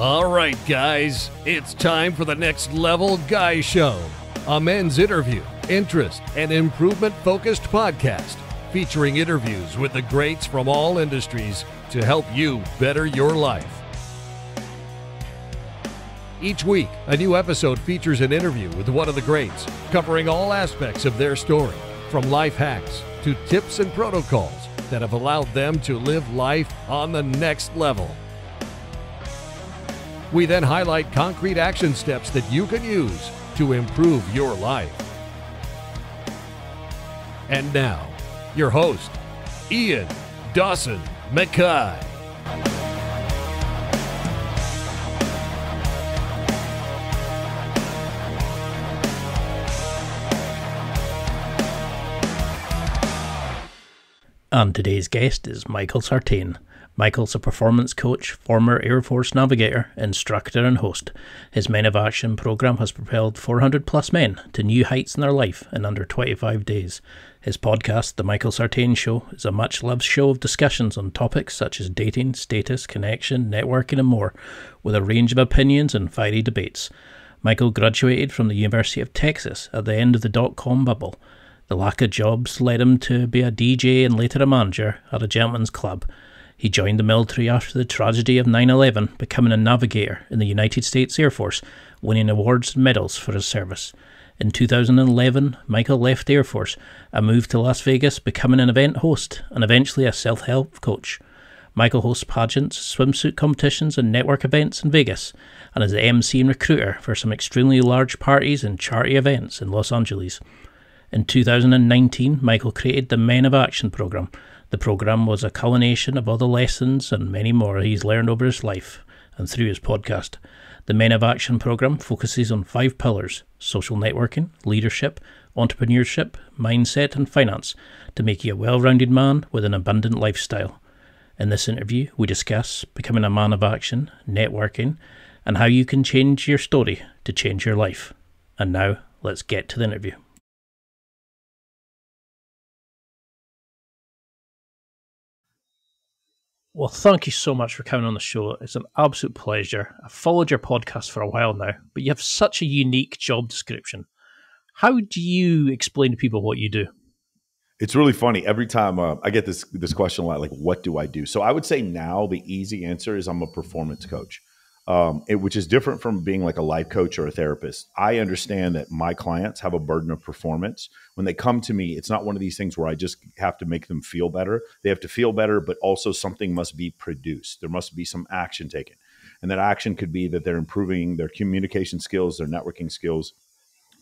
All right, guys, it's time for the Next Level Guy Show, a men's interview, interest, and improvement-focused podcast featuring interviews with the greats from all industries to help you better your life. Each week, a new episode features an interview with one of the greats, covering all aspects of their story, from life hacks to tips and protocols that have allowed them to live life on the next level. We then highlight concrete action steps that you can use to improve your life. And now, your host, Ian Dawson Mackay. And today's guest is Michael Sartain. Michael's a performance coach, former Air Force Navigator, instructor and host. His Men of Action program has propelled 400 plus men to new heights in their life in under 25 days. His podcast, The Michael Sartain Show, is a much-loved show of discussions on topics such as dating, status, connection, networking and more, with a range of opinions and fiery debates. Michael graduated from the University of Texas at the end of the .com bubble. The lack of jobs led him to be a DJ and later a manager at a gentleman's club. He joined the military after the tragedy of 9/11, becoming a navigator in the United States Air Force, winning awards and medals for his service. In 2011, Michael left the Air Force and moved to Las Vegas, becoming an event host and eventually a self-help coach. Michael hosts pageants, swimsuit competitions and network events in Vegas, and is the MC and recruiter for some extremely large parties and charity events in Los Angeles. In 2019, Michael created the Men of Action program. The program was a culmination of all the lessons and many more he's learned over his life and through his podcast. The Men of Action program focuses on 5 pillars: social networking, leadership, entrepreneurship, mindset and finance to make you a well-rounded man with an abundant lifestyle. In this interview, we discuss becoming a man of action, networking, and how you can change your story to change your life. And now, let's get to the interview. Well, thank you so much for coming on the show. It's an absolute pleasure. I've followed your podcast for a while now, but you have such a unique job description. How do you explain to people what you do? It's really funny. Every time I get this question a lot, like, what do I do? So I would say now the easy answer is I'm a performance coach, which is different from being like a life coach or a therapist. I understand that my clients have a burden of performance. When they come to me, it's not one of these things where I just have to make them feel better. They have to feel better, but also something must be produced. There must be some action taken. And that action could be that they're improving their communication skills, their networking skills,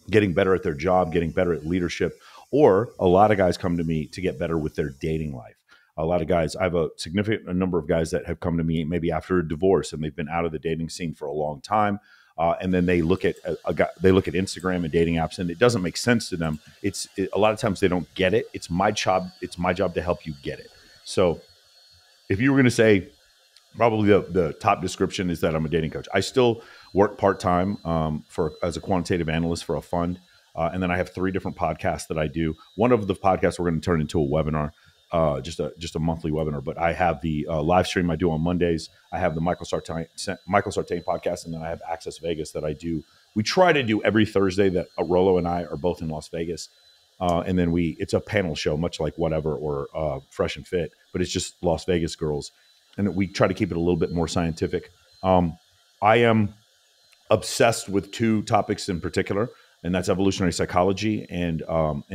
getting better at their job, getting better at leadership. Or a lot of guys come to me to get better with their dating life. A lot of guys, I have a significant number of guys that have come to me maybe after a divorce and they've been out of the dating scene for a long time. And then they look at Instagram and dating apps, and it doesn't make sense to them. A lot of times they don't get it. It's my job to help you get it. So if you were going to say, probably the top description is that I'm a dating coach. I still work part-time as a quantitative analyst for a fund. And then I have 3 different podcasts that I do. One of the podcasts we're going to turn into a webinar. Just a monthly webinar, but I have the live stream I do on Mondays. I have the Michael Sartain podcast, and then I have Access Vegas that I do. We try to do every Thursday that Rollo and I are both in Las Vegas. And then it's a panel show, much like Whatever or Fresh and Fit, but it's just Las Vegas girls. And we try to keep it a little bit more scientific. I am obsessed with 2 topics in particular, and that's evolutionary psychology and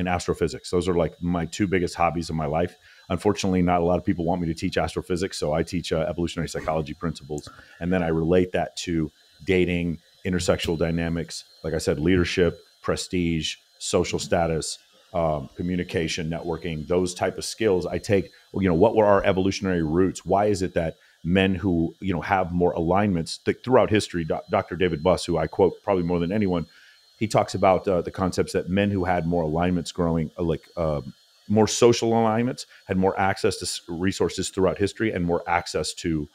astrophysics. Those are like my 2 biggest hobbies in my life. Unfortunately, not a lot of people want me to teach astrophysics, so I teach evolutionary psychology principles, and then I relate that to dating, intersexual dynamics, like I said, leadership, prestige, social status, communication, networking, those type of skills. I take, what were our evolutionary roots? Why is it that men who have more alignments throughout history, Dr. David Buss, who I quote probably more than anyone, he talks about the concepts that men who had more alignments growing, more social alignments, had more access to resources throughout history and more access to,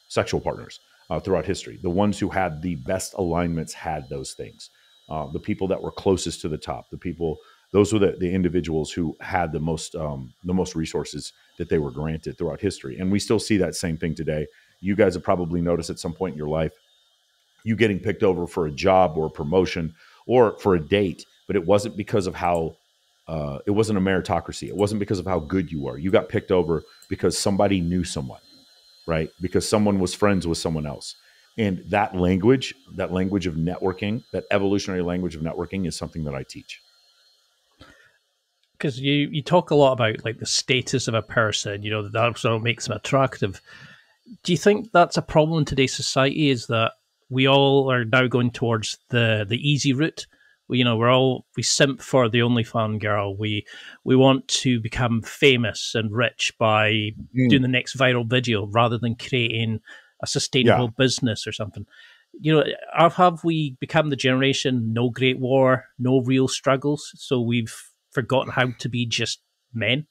sexual partners throughout history. The ones who had the best alignments had those things. The people that were closest to the top, those were the individuals who had the most resources that they were granted throughout history. And we still see that same thing today. you guys have probably noticed at some point in your life, you getting picked over for a job or a promotion or for a date, but it wasn't because of how, it wasn't a meritocracy. It wasn't because of how good you were. You got picked over because somebody knew someone, right? Because someone was friends with someone else. And that language of networking, that evolutionary language of networking is something that I teach. Because you talk a lot about like the status of a person, that also makes them attractive. Do you think that's a problem in today's society? Is that we all are now going towards the easy route? We simp for the OnlyFans girl. We want to become famous and rich by doing the next viral video rather than creating a sustainable business or something. Have we become the generation, no great war, no real struggles? So we've forgotten how to be just men?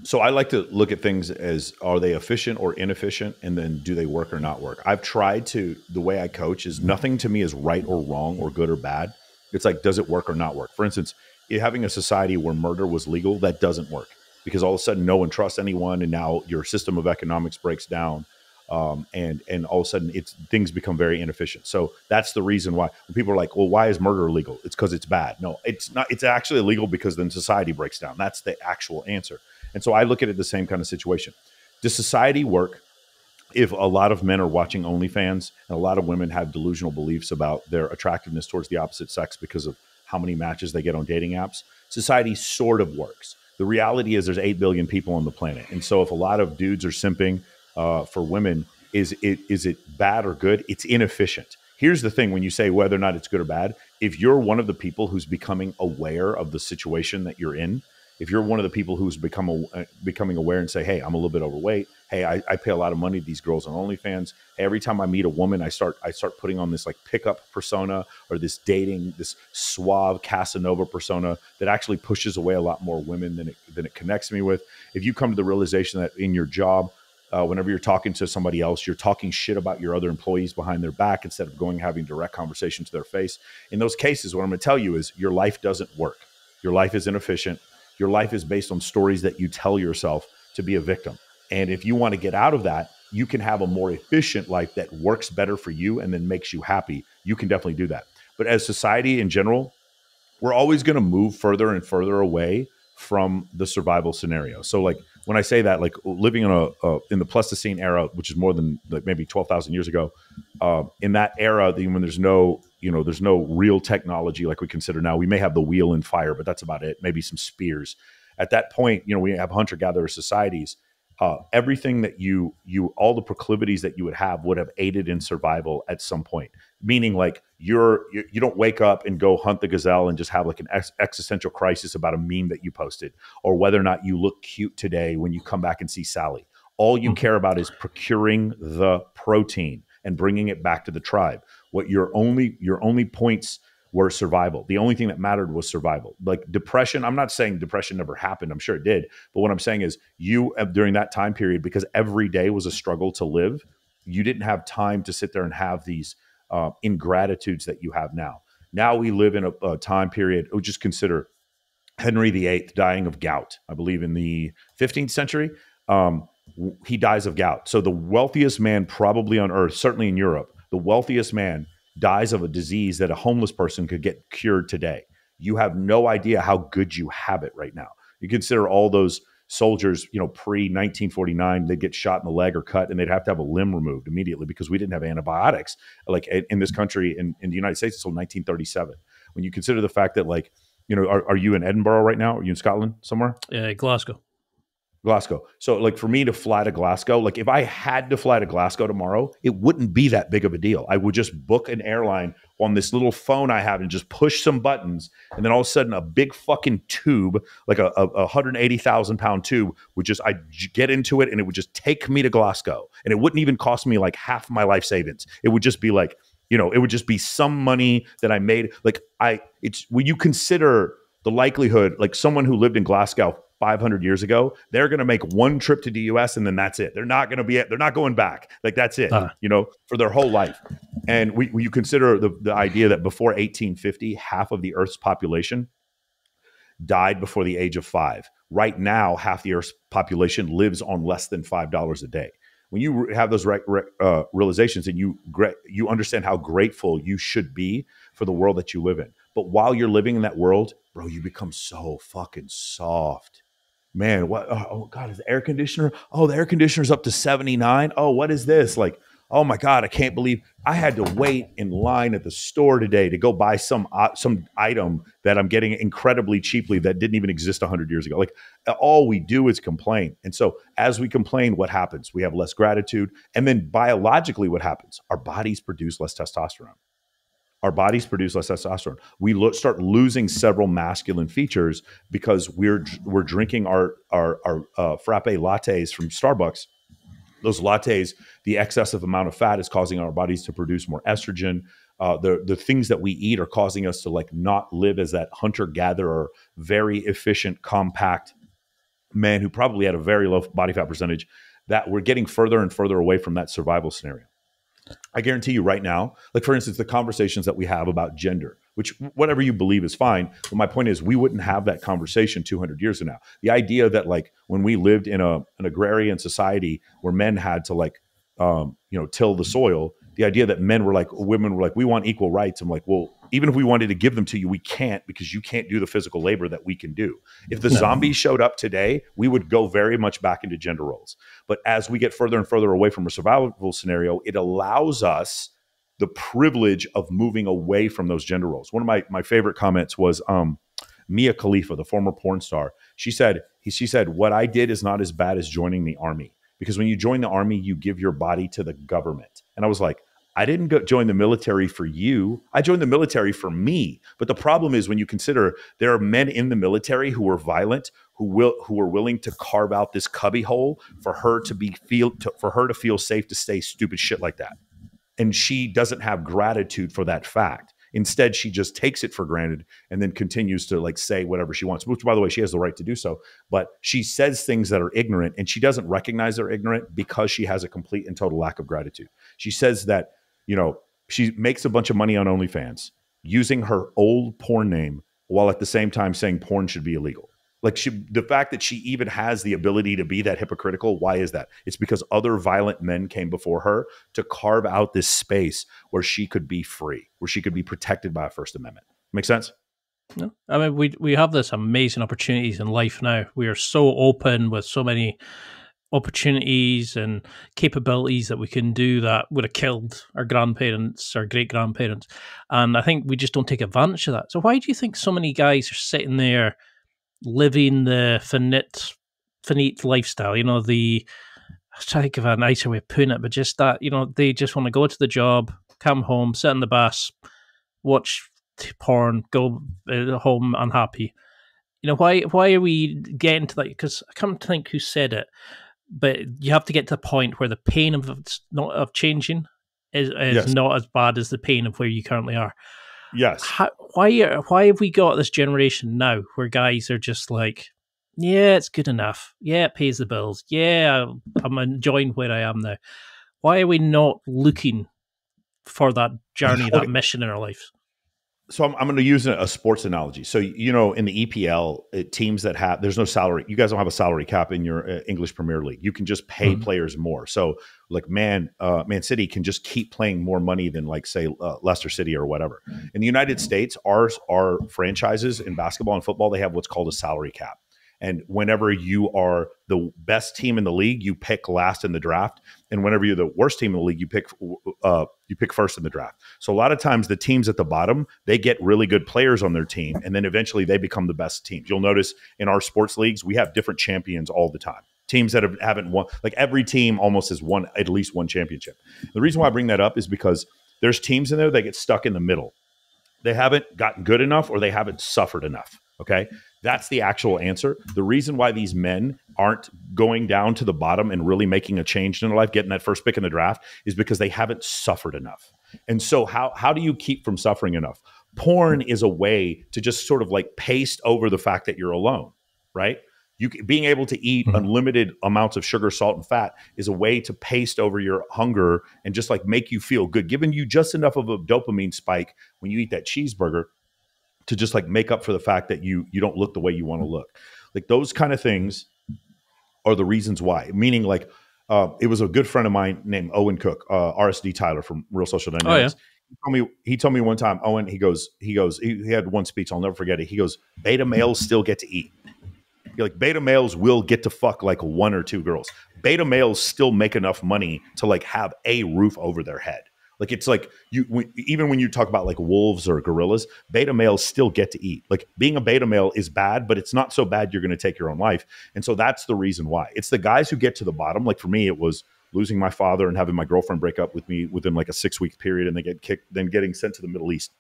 So I like to look at things as, are they efficient or inefficient? And then do they work or not work? I've tried to, the way I coach is nothing to me is right or wrong or good or bad. It's like, does it work or not work? For instance, having a society where murder was legal, that doesn't work because all of a sudden no one trusts anyone. And now your system of economics breaks down. And all of a sudden things become very inefficient. So that's the reason why when people are like, well, why is murder illegal? It's because it's bad. No, it's not. It's actually illegal because then society breaks down. That's the actual answer. And so I look at it the same kind of situation. Does society work if a lot of men are watching OnlyFans and a lot of women have delusional beliefs about their attractiveness towards the opposite sex because of how many matches they get on dating apps? Society sort of works. The reality is there's 8 billion people on the planet. And so if a lot of dudes are simping for women, is it bad or good? It's inefficient. Here's the thing: when you say whether or not it's good or bad, if you're one of the people who's becoming aware of the situation that you're in, if you're one of the people who's becoming aware and say, hey, I'm a little bit overweight. Hey, I pay a lot of money to these girls on OnlyFans. Hey, every time I meet a woman, I start putting on this like pickup persona or this suave Casanova persona that actually pushes away a lot more women than it connects me with. If you come to the realization that in your job, whenever you're talking to somebody else, you're talking shit about your other employees behind their back instead of having direct conversation to their face. In those cases, what I'm going to tell you is your life doesn't work. Your life is inefficient. Your life is based on stories that you tell yourself to be a victim. And if you want to get out of that, you can have a more efficient life that works better for you and then makes you happy. You can definitely do that. But as society in general, we're always going to move further and further away from the survival scenario. So like when I say that, like living in the Pleistocene era, which is more than like maybe 12,000 years ago, in that era, when there's no real technology like we consider now. We may have the wheel and fire, but that's about it. Maybe some spears. At that point, we have hunter-gatherer societies. Everything that all the proclivities that you would have aided in survival at some point. Meaning like you don't wake up and go hunt the gazelle and just have like an existential crisis about a meme that you posted, or whether or not you look cute today when you come back and see Sally. All you care about is procuring the protein and bringing it back to the tribe. What your only points were survival. The only thing that mattered was survival. Like depression, I'm not saying depression never happened. I'm sure it did. But what I'm saying is during that time period, because every day was a struggle to live, you didn't have time to sit there and have these ingratitudes that you have now. Now we live in a time period. Just consider Henry VIII dying of gout, I believe in the 15th century. He dies of gout. So the wealthiest man probably on earth, certainly in Europe, the wealthiest man dies of a disease that a homeless person could get cured today. You have no idea how good you have it right now. You consider all those soldiers, pre-1949, they'd get shot in the leg or cut, and they'd have to have a limb removed immediately because we didn't have antibiotics like in this country, in the United States until 1937. When you consider the fact that are you in Edinburgh right now? Are you in Scotland somewhere? Glasgow. So like for me to fly to Glasgow, like if I had to fly to Glasgow tomorrow, it wouldn't be that big of a deal. I would just book an airline on this little phone I have and just push some buttons. And then all of a sudden a big fucking tube, like a 180,000 pound tube I'd get into it and it would just take me to Glasgow. And it wouldn't even cost me like half my life savings. It would just be like, it would just be some money that I made. It's when you consider the likelihood, like someone who lived in Glasgow 500 years ago, they're going to make one trip to the US and then that's it. They're not going back. Like that's it, for their whole life. And you consider the idea that before 1850, half of the Earth's population died before the age of 5. Right now, half the Earth's population lives on less than $5 a day. When you have those realizations, and you understand how grateful you should be for the world that you live in. But while you're living in that world, bro, you become so fucking soft. Man, what? Oh God, is the air conditioner? Oh, the air conditioner's up to 79. Oh, what is this? Like, oh my God, I can't believe I had to wait in line at the store today to go buy some item that I'm getting incredibly cheaply that didn't even exist 100 years ago. Like, all we do is complain. And so as we complain, what happens? We have less gratitude. And then biologically, what happens? Our bodies produce less testosterone. Our bodies produce less testosterone. We start losing several masculine features because we're drinking our frappe lattes from Starbucks. Those lattes, the excessive amount of fat is causing our bodies to produce more estrogen. The things that we eat are causing us to like not live as that hunter-gatherer, very efficient, compact man who probably had a very low body fat percentage, that we're getting further and further away from that survival scenario. I guarantee you right now, like for instance, the conversations that we have about gender, which whatever you believe is fine. But my point is we wouldn't have that conversation 200 years from now. The idea that like when we lived in an agrarian society where men had to like, till the soil, the idea that women were like, we want equal rights. I'm like, well, even if we wanted to give them to you, we can't, because you can't do the physical labor that we can do. If the zombies showed up today, we would go very much back into gender roles. But as we get further and further away from a survival scenario, it allows us the privilege of moving away from those gender roles. One of my favorite comments was Mia Khalifa, the former porn star. She said, what I did is not as bad as joining the army. Because when you join the army, you give your body to the government. And I was like, I didn't join the military for you. I joined the military for me. But the problem is when you consider there are men in the military who are violent, who are willing to carve out this cubby hole for her to feel safe to say stupid shit like that. And she doesn't have gratitude for that fact. Instead, she just takes it for granted and then continues to like say whatever she wants, which by the way, she has the right to do so. But she says things that are ignorant, and she doesn't recognize they're ignorant because she has a complete and total lack of gratitude. She says that, she makes a bunch of money on OnlyFans using her old porn name while at the same time saying porn should be illegal. Like the fact that she even has the ability to be that hypocritical, why is that? It's because other violent men came before her to carve out this space where she could be free, where she could be protected by a First Amendment. Make sense? No, I mean, we have this amazing opportunities in life now. We are so open with so many opportunities and capabilities that we can do that would have killed our grandparents, our great-grandparents. And I think we just don't take advantage of that. So why do you think so many guys are sitting there living the finite lifestyle? I'm trying to think of a nicer way of putting it, but just that, they just want to go to the job, come home, sit in the bus, watch porn, go home unhappy. Why are we getting to that? Because I can't think who said it, but you have to get to the point where the pain of changing is yes. not as bad as the pain of where you currently are. Yes. Why have we got this generation now where guys are just like, yeah, it's good enough. Yeah, it pays the bills. Yeah, I'm enjoying where I am now. Why are we not looking for that journey, that mission in our life? So I'm going to use a sports analogy. So, in the EPL, teams that there's no salary. You guys don't have a salary cap in your English Premier League. You can just pay players more. So like Man City can just keep playing more money than like say Leicester City or whatever. In the United States, our franchises in basketball and football, they have what's called a salary cap. And whenever you are the best team in the league, you pick last in the draft. And whenever you're the worst team in the league, you pick first in the draft. So a lot of times the teams at the bottom, they get really good players on their team, and then eventually they become the best teams. You'll notice in our sports leagues, we have different champions all the time. Teams that haven't won, like every team almost has won at least one championship. The reason why I bring that up is because there's teams in there that get stuck in the middle. They haven't gotten good enough, or they haven't suffered enough. Okay. That's the actual answer. The reason why these men aren't going down to the bottom and really making a change in their life, getting that first pick in the draft, is because they haven't suffered enough. And so how do you keep from suffering enough? Porn is a way to just sort of like paste over the fact that you're alone, right? Being able to eat unlimited amounts of sugar, salt, and fat is a way to paste over your hunger and just like make you feel good, giving you just enough of a dopamine spike when you eat that cheeseburger to just like make up for the fact that you don't look the way you want to look. Like those kind of things are the reasons why. Meaning like It was a good friend of mine named Owen Cook, RSD Tyler from Real Social Oh yeah. Dynamics. He told me one time, Owen, he had one speech, I'll never forget it. He goes, beta males still get to eat. You're like, beta males will get to fuck like one or two girls. Beta males still make enough money to like have a roof over their head. Like, it's like even when you talk about like wolves or gorillas, beta males still get to eat. Like, being a beta male is bad, but it's not so bad you're going to take your own life. And so that's the reason why. It's the guys who get to the bottom. Like, for me, it was losing my father and having my girlfriend break up with me within like a 6-week period, and they get kicked, then getting sent to the Middle East.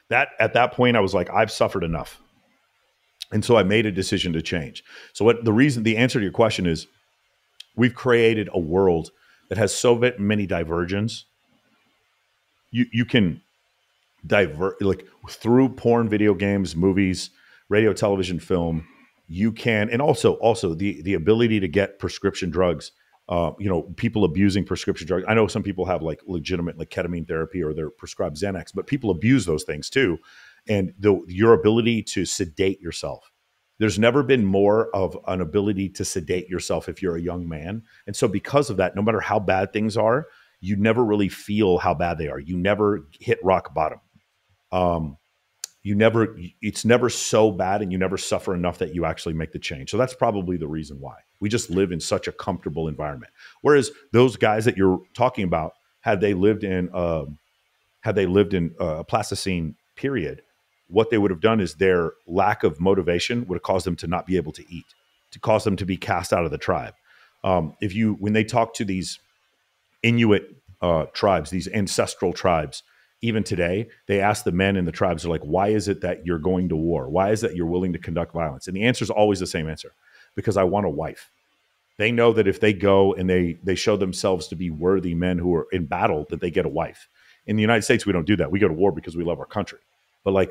That at that point, I was like, I've suffered enough. And so I made a decision to change. So the answer to your question is, we've created a world that has so many diversions. You can divert, like, through porn, video games, movies, radio, television, film. You can, and also the ability to get prescription drugs. People abusing prescription drugs. I know some people have like legitimate like ketamine therapy, or they're prescribed Xanax, but people abuse those things too. And your ability to sedate yourself. There's never been more of an ability to sedate yourself if you're a young man. And so because of that, no matter how bad things are, you never really feel how bad they are. You never hit rock bottom. It's never so bad, and you never suffer enough that you actually make the change. So that's probably the reason why we just live in such a comfortable environment. Whereas those guys that you're talking about, had they lived in a Pleistocene period, what they would have done is their lack of motivation would have caused them to not be able to eat, to cause them to be cast out of the tribe. When they talk to these Inuit tribes, these ancestral tribes, even today, they ask the men in the tribes, they're like, why is it that you're going to war? Why is it that you're willing to conduct violence? And the answer is always the same answer: because I want a wife. They know that if they go and they show themselves to be worthy men who are in battle, that they get a wife. In the United States, we don't do that. We go to war because we love our country. But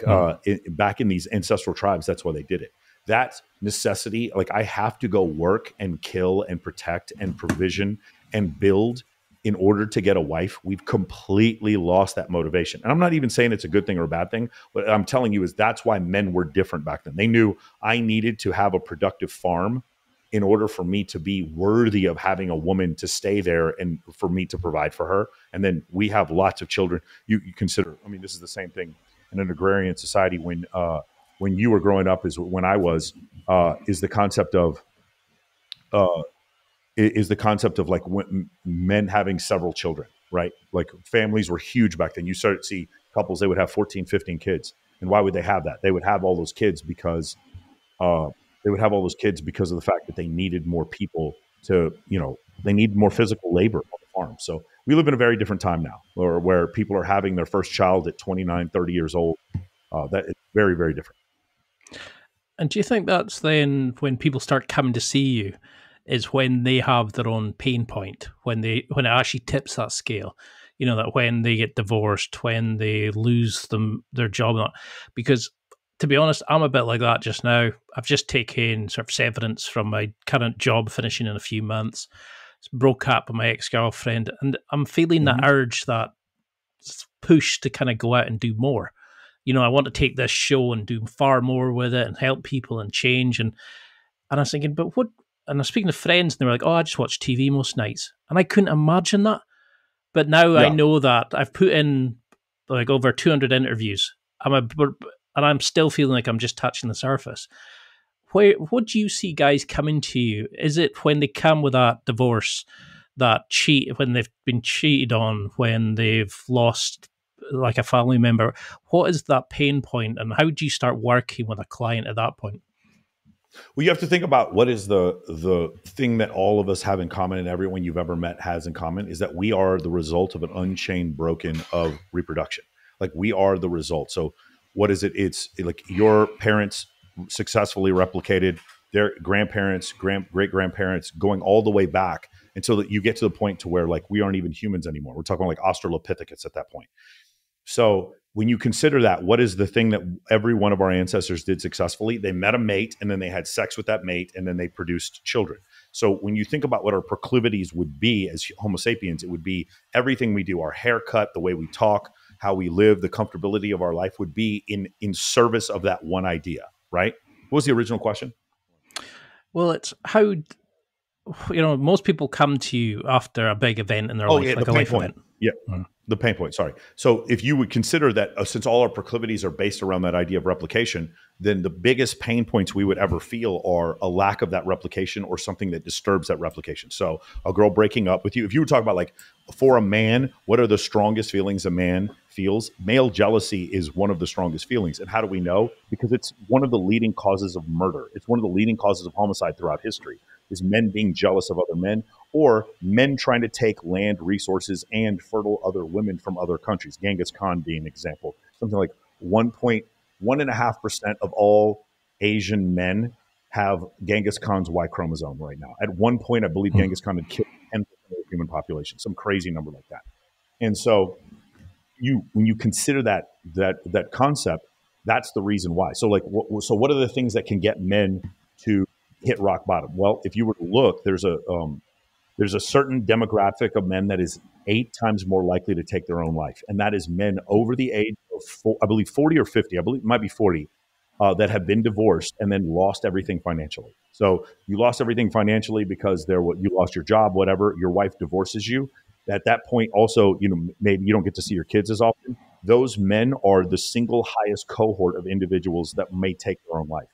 back in these ancestral tribes, that's why they did it. That necessity, like, I have to go work and kill and protect and provision and build in order to get a wife. We've completely lost that motivation. And I'm not even saying it's a good thing or a bad thing. What I'm telling you is that's why men were different back then. They knew I needed to have a productive farm in order for me to be worthy of having a woman to stay there and for me to provide for her. And then we have lots of children. You consider, I mean, this is the same thing in an agrarian society when you were growing up, is when I was, is the concept of like men having several children, right? Like, families were huge back then. You started to see couples, they would have 14, 15 kids. And why would they have that? They would have all those kids because of the fact that they needed more people they need more physical labor on the farm. So we live in a very different time now, where people are having their first child at 29, 30 years old. That is very, very different. And do you think that's then when people start coming to see you, is when they have their own pain point, when it actually tips that scale? That when they get divorced, when they lose their job, because to be honest, I'm a bit like that just now. I've just taken sort of severance from my current job, finishing in a few months. Broke up with my ex-girlfriend, and I'm feeling that urge, that push to kind of go out and do more. I want to take this show and do far more with it and help people and change. And I was thinking, but what? And I was speaking to friends, and they were like, oh, I just watch TV most nights. And I couldn't imagine that. But now I know that I've put in like over 200 interviews. And I'm still feeling like I'm just touching the surface. What do you see guys coming to you? Is it when they come with that divorce, when they've been cheated on, when they've lost like a family member? What is that pain point, and how do you start working with a client at that point? Well, you have to think about what is the thing that all of us have in common, and everyone you've ever met has in common, is that we are the result of an unchained broken of reproduction. Like, we are the result. So what is it? It's like your parents successfully replicated their grandparents, great-grandparents, going all the way back until that you get to the point to where, like, we aren't even humans anymore. We're talking like Australopithecus at that point. So when you consider that, what is the thing that every one of our ancestors did successfully? They met a mate, and then they had sex with that mate, and then they produced children. So when you think about what our proclivities would be as Homo sapiens, it would be everything we do, our haircut, the way we talk, how we live, the comfortability of our life would be in service of that one idea, right? What was the original question? Well, it's how most people come to you after a big event in their Oh, life, yeah, like the a pain life point. event. Yeah, the pain point, sorry. So if you would consider that since all our proclivities are based around that idea of replication, then the biggest pain points we would ever feel are a lack of that replication or something that disturbs that replication. So a girl breaking up with you, if you were talking about like for a man, what are the strongest feelings a man feels? Male jealousy is one of the strongest feelings. And how do we know? Because it's one of the leading causes of murder. It's one of the leading causes of homicide throughout history, is men being jealous of other men, or men trying to take land resources and fertile other women from other countries. Genghis Khan being an example. Something like 1.5% of all Asian men have Genghis Khan's Y chromosome right now. At one point, I believe Genghis Khan had killed 10% of the human population, some crazy number like that. And so when you consider that concept, that's the reason why. So so what are the things that can get men to hit rock bottom? Well, if you were to look, there's a certain demographic of men that is 8 times more likely to take their own life, and that is men over the age of, I believe, 40 or 50. I believe it might be 40 that have been divorced and then lost everything financially. So you lost everything financially because you lost your job, whatever. Your wife divorces you. At that point, also, maybe you don't get to see your kids as often. Those men are the single highest cohort of individuals that may take their own life.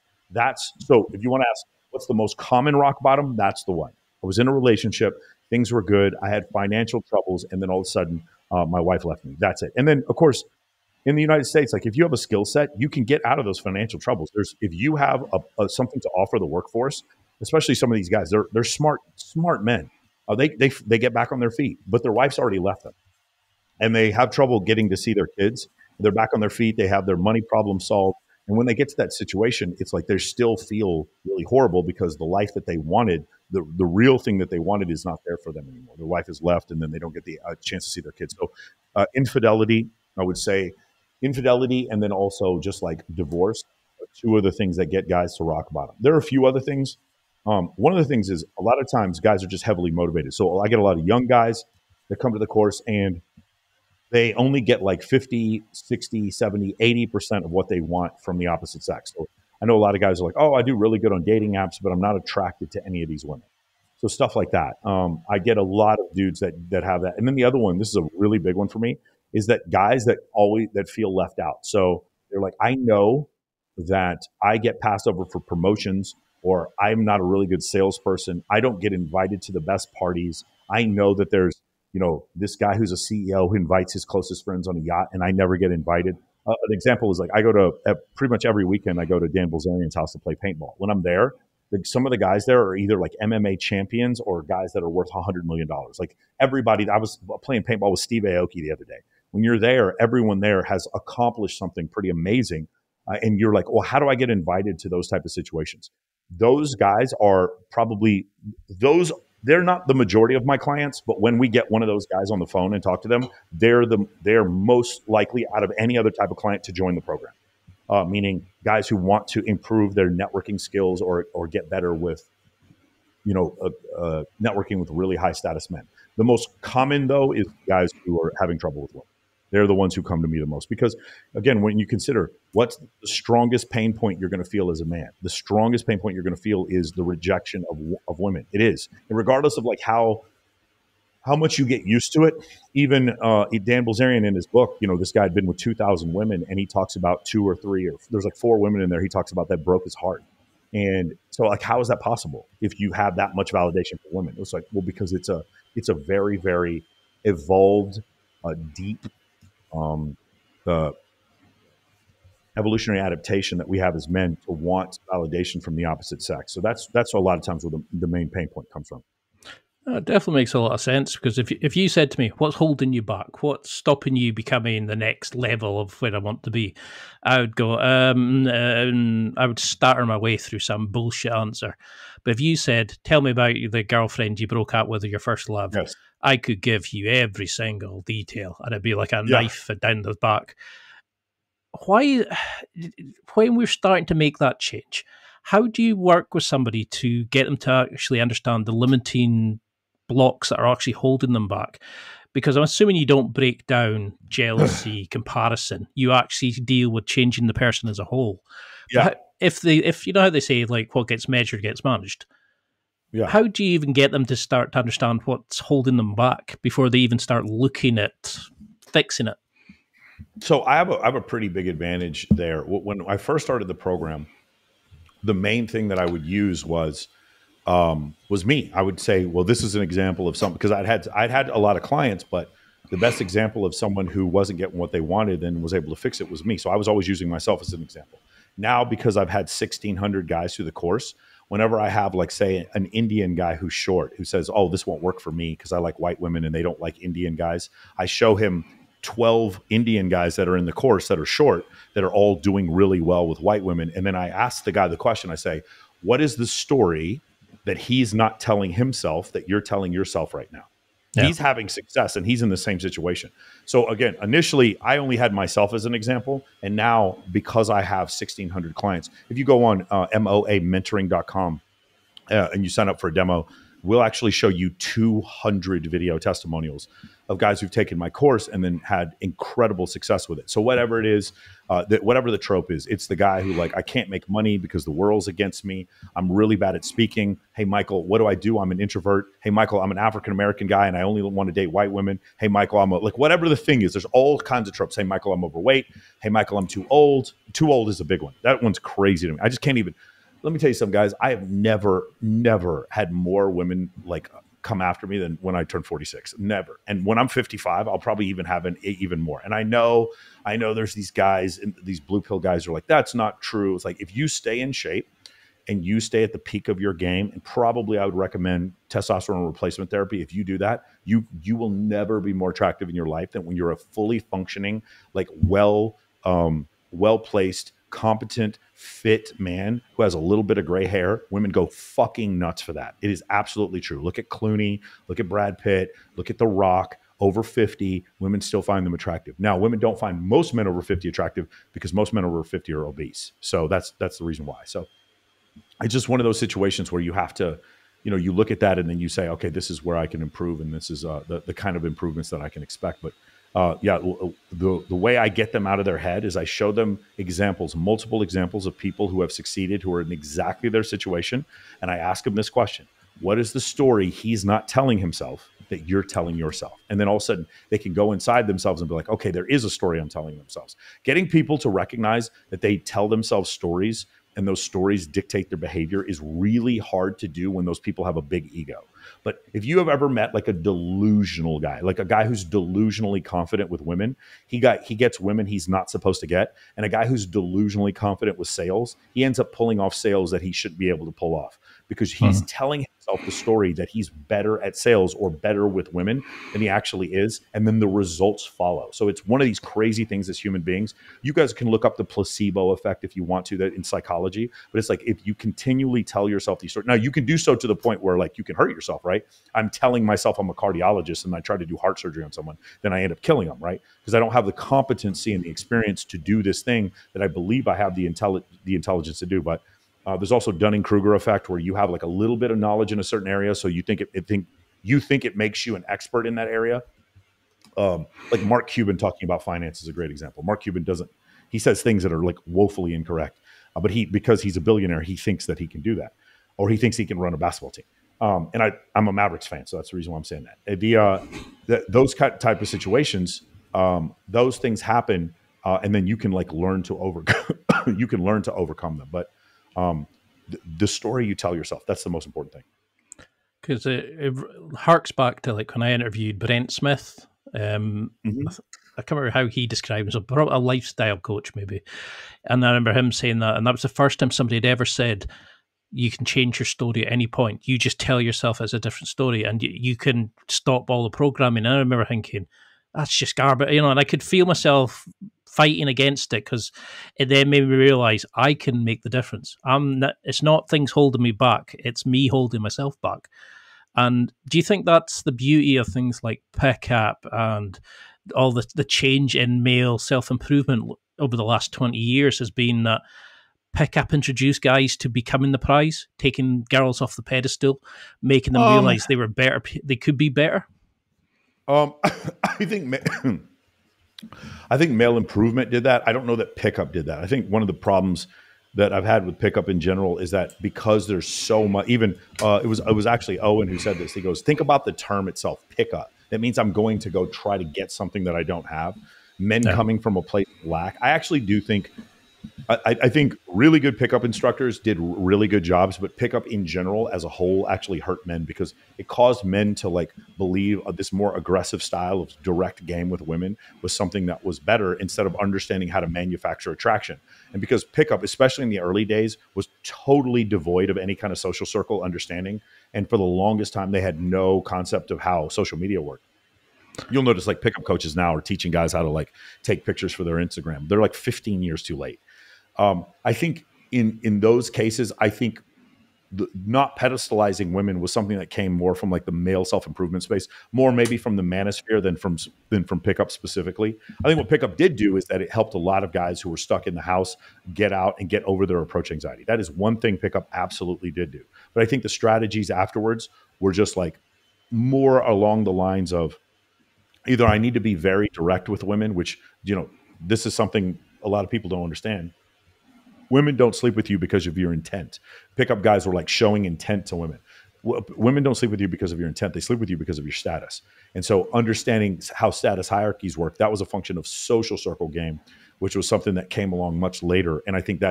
So if you want to ask, what's the most common rock bottom? That's the one. I was in a relationship, things were good, I had financial troubles, and then all of a sudden, my wife left me. That's it. And then, of course, in the United States, like if you have a skill set, you can get out of those financial troubles. If you have something to offer the workforce, especially some of these guys, they're smart men. They get back on their feet, but their wife's already left them, and they have trouble getting to see their kids. They're back on their feet. They have their money problem solved. And when they get to that situation, it's like they still feel really horrible because the life that they wanted, the real thing that they wanted, is not there for them anymore. Their wife is left, and then they don't get the chance to see their kids. So infidelity, I would say infidelity, and then also just like divorce are 2 of the things that get guys to rock bottom. There are a few other things. One of the things is a lot of times guys are just heavily motivated. So I get a lot of young guys that come to the course, and they only get like 50, 60, 70, 80% of what they want from the opposite sex. So I know a lot of guys are like, oh, I do really good on dating apps, but I'm not attracted to any of these women. So stuff like that. I get a lot of dudes that have that. And then the other one, this is a really big one for me, is that guys that feel left out. So they're like, I know that I get passed over for promotions, or I'm not a really good salesperson. I don't get invited to the best parties. I know that there's this guy who's a CEO who invites his closest friends on a yacht, and I never get invited. An example is like I go to pretty much every weekend. I go to Dan Bilzerian's house to play paintball. When I'm there, some of the guys there are either like MMA champions or guys that are worth $100 million. Like everybody, I was playing paintball with Steve Aoki the other day. When you're there, everyone there has accomplished something pretty amazing, and you're like, well, how do I get invited to those type of situations? Those guys are probably they're not the majority of my clients, but when we get one of those guys on the phone and talk to them, they're most likely out of any other type of client to join the program. Meaning guys who want to improve their networking skills or get better with, networking with really high status men. The most common though is guys who are having trouble with women. They're the ones who come to me the most because, again, when you consider what's the strongest pain point you're going to feel as a man, the strongest pain point you're going to feel is the rejection of women. It is, and regardless of like how much you get used to it. Even Dan Bilzerian in his book, this guy had been with 2,000 women, and he talks about 2 or 3, or there's like 4 women in there. He talks about that broke his heart, and so like, how is that possible if you have that much validation for women? It's like, well, because it's a very, very evolved, deep. The evolutionary adaptation that we have as men to want validation from the opposite sex. So that's a lot of times where the main pain point comes from. It definitely makes a lot of sense, because if you said to me, what's holding you back? What's stopping you becoming the next level of where I want to be? I would go, I would stutter my way through some bullshit answer. But if you said, tell me about the girlfriend you broke up with or your first love, Yes. I could give you every single detail, and it'd be like a knife down the back. Why, when we're starting to make that change, how do you work with somebody to get them to actually understand the limiting blocks that are actually holding them back? Because I'm assuming you don't break down jealousy, comparison. You actually deal with changing the person as a whole. Yeah. If you know how they say, like, what gets measured gets managed. Yeah. How do you even get them to start to understand what's holding them back before they even start looking at fixing it? So I have a pretty big advantage there. When I first started the program, the main thing that I would use was me. I would say, well, this is an example of something, because I'd had a lot of clients, but the best example of someone who wasn't getting what they wanted and was able to fix it was me. So I was always using myself as an example. Now, because I've had 1,600 guys through the course, whenever I have, like, say, an Indian guy who's short, who says, oh, this won't work for me because I like white women and they don't like Indian guys, I show him 12 Indian guys that are in the course that are short, that are all doing really well with white women. And then I ask the guy the question, I say, what is the story that he's not telling himself that you're telling yourself right now? Yeah. He's having success and he's in the same situation. So again, initially I only had myself as an example. And now, because I have 1,600 clients, if you go on moamentoring.com and you sign up for a demo, we'll actually show you 200 video testimonials of guys who've taken my course and then had incredible success with it. So whatever it is, whatever the trope is, it's the guy who, like, I can't make money because the world's against me. I'm really bad at speaking. Hey, Michael, what do? I'm an introvert. Hey, Michael, I'm an African-American guy and I only want to date white women. Hey, Michael, whatever the thing is, there's all kinds of tropes. Hey, Michael, I'm overweight. Hey, Michael, I'm too old. Too old is a big one. That one's crazy to me. I just can't even. Let me tell you something, guys. I have never had more women like come after me than when I turned 46. Never. And when I'm 55, I'll probably even have even more. And I know there's these guys, these blue pill guys are like, that's not true. It's like, if you stay in shape and you stay at the peak of your game, and probably I would recommend testosterone replacement therapy. If you do that, you will never be more attractive in your life than when you're a fully functioning, like well-placed, competent, fit man who has a little bit of gray hair. Women go fucking nuts for that. It is absolutely true. Look at Clooney, look at Brad Pitt, look at The Rock. Over 50, women still find them attractive. Now, women don't find most men over 50 attractive because most men over 50 are obese. So that's the reason why. So it's just one of those situations where you have to, you look at that and then you say, okay, this is where I can improve, and this is the kind of improvements that I can expect. But the way I get them out of their head is I show them multiple examples of people who have succeeded, who are in exactly their situation. And I ask them this question: what is the story he's not telling himself that you're telling yourself? And then all of a sudden they can go inside themselves and be like, okay, there is a story I'm telling themselves. Getting people to recognize that they tell themselves stories and those stories dictate their behavior is really hard to do when those people have a big ego. But if you have ever met like a delusional guy, like a guy who's delusionally confident with women, he gets women he's not supposed to get. And a guy who's delusionally confident with sales, he ends up pulling off sales that he shouldn't be able to pull off, because he's telling himself the story that he's better at sales or better with women than he actually is. And then the results follow. So it's one of these crazy things as human beings. You guys can look up the placebo effect if you want to, that in psychology, but it's like, if you continually tell yourself these stories, now you can do so to the point where, like, you can hurt yourself, right? I'm telling myself I'm a cardiologist and I try to do heart surgery on someone, then I end up killing them, right? Because I don't have the competency and the experience to do this thing that I believe I have the intelligence to do. But there's also Dunning-Kruger effect, where you have like a little bit of knowledge in a certain area, so you think it makes you an expert in that area. Like Mark Cuban talking about finance is a great example. Mark Cuban he says things that are like woefully incorrect, but because he's a billionaire, he thinks that he can do that, or he thinks he can run a basketball team. And I'm a Mavericks fan, so that's the reason why I'm saying that. Those type of situations, those things happen, and then you can like learn to overcome them. But the story you tell yourself, that's the most important thing. Because it harks back to like when I interviewed Brent Smith. I can't remember how he described himself, but a lifestyle coach maybe. And I remember him saying that, and that was the first time somebody had ever said, you can change your story at any point. You just tell yourself it's a different story, and you can stop all the programming. And I remember thinking, that's just garbage, and I could feel myself fighting against it, because it then made me realize I can make the difference. It's not things holding me back, it's me holding myself back. And do you think that's the beauty of things like pickup and all the change in male self-improvement over the last 20 years has been that pickup introduced guys to becoming the prize, taking girls off the pedestal, making them realize they were better, they could be better? I think male improvement did that. I don't know that pickup did that. I think one of the problems that I've had with pickup in general is that because there's so much, even it was actually Owen who said this. He goes, think about the term itself, pickup. That means I'm going to go try to get something that I don't have. Men coming from a place of lack. I actually do think, I think really good pickup instructors did really good jobs, but pickup in general as a whole actually hurt men because it caused men to like believe this more aggressive style of direct game with women was something that was better instead of understanding how to manufacture attraction. And because pickup, especially in the early days, was totally devoid of any kind of social circle understanding. And for the longest time, they had no concept of how social media worked. You'll notice like pickup coaches now are teaching guys how to like take pictures for their Instagram. They're like 15 years too late. I think in those cases, I think not pedestalizing women was something that came more from like the male self-improvement space, more maybe from the manosphere than from pickup specifically. I think what pickup did do is that it helped a lot of guys who were stuck in the house get out and get over their approach anxiety. That is one thing pickup absolutely did do. But I think the strategies afterwards were just like more along the lines of either I need to be very direct with women, which, you know, this is something a lot of people don't understand. Women don't sleep with you because of your intent. Pickup guys were like showing intent to women. Women don't sleep with you because of your intent. They sleep with you because of your status. And so understanding how status hierarchies work, that was a function of social circle game, which was something that came along much later. And I think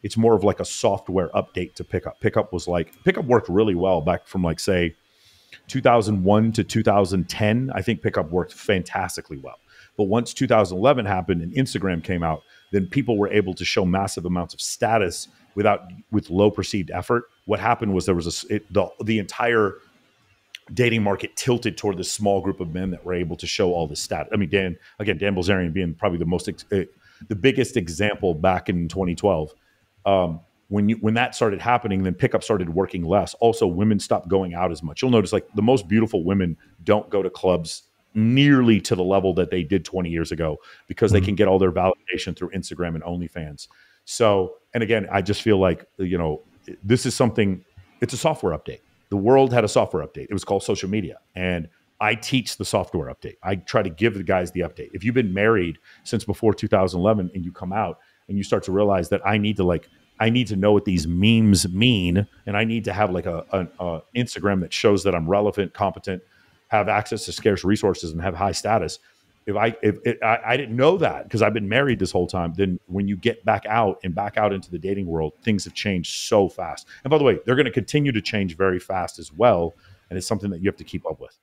it's more of like a software update to pickup. Pickup worked really well back from like, say, 2001 to 2010. I think pickup worked fantastically well. But once 2011 happened and Instagram came out, then people were able to show massive amounts of status with low perceived effort. What happened was there was the entire dating market tilted toward this small group of men that were able to show all this stat. I mean, Dan Bilzerian being probably the biggest example back in 2012. When that started happening, then pickup started working less. Also, women stopped going out as much. You'll notice like the most beautiful women don't go to clubs nearly to the level that they did 20 years ago because they can get all their validation through Instagram and OnlyFans. So, and again, I just feel like, you know, this is something, it's a software update. The world had a software update. It was called social media. And I teach the software update. I try to give the guys the update. If you've been married since before 2011 and you come out and you start to realize that I need to know what these memes mean, and I need to have like a Instagram that shows that I'm relevant, competent, have access to scarce resources, and have high status. If I didn't know that because I've been married this whole time, then when you get back out into the dating world, things have changed so fast. And by the way, they're going to continue to change very fast as well, and it's something that you have to keep up with.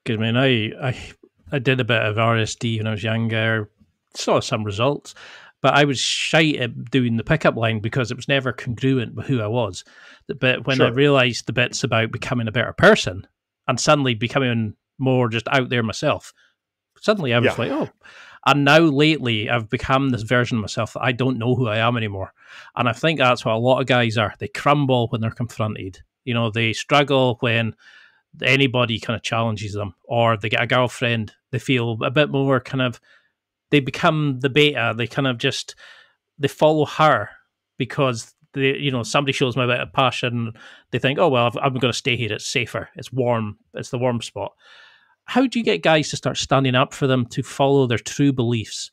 Because I mean, I did a bit of RSD when I was younger, saw some results. But I was shy at doing the pickup line because it was never congruent with who I was. But when I realized the bits about becoming a better person and suddenly becoming more just out there myself, suddenly I was like, oh. And now lately I've become this version of myself that I don't know who I am anymore. And I think that's what a lot of guys are. They crumble when they're confronted. You know, they struggle when anybody kind of challenges them, or they get a girlfriend. They feel a bit more kind of, they become the beta. They kind of just, they follow her because they, you know, somebody shows them a bit of passion. They think, oh, well, I'm going to stay here. It's safer. It's warm. It's the warm spot. How do you get guys to start standing up for them to follow their true beliefs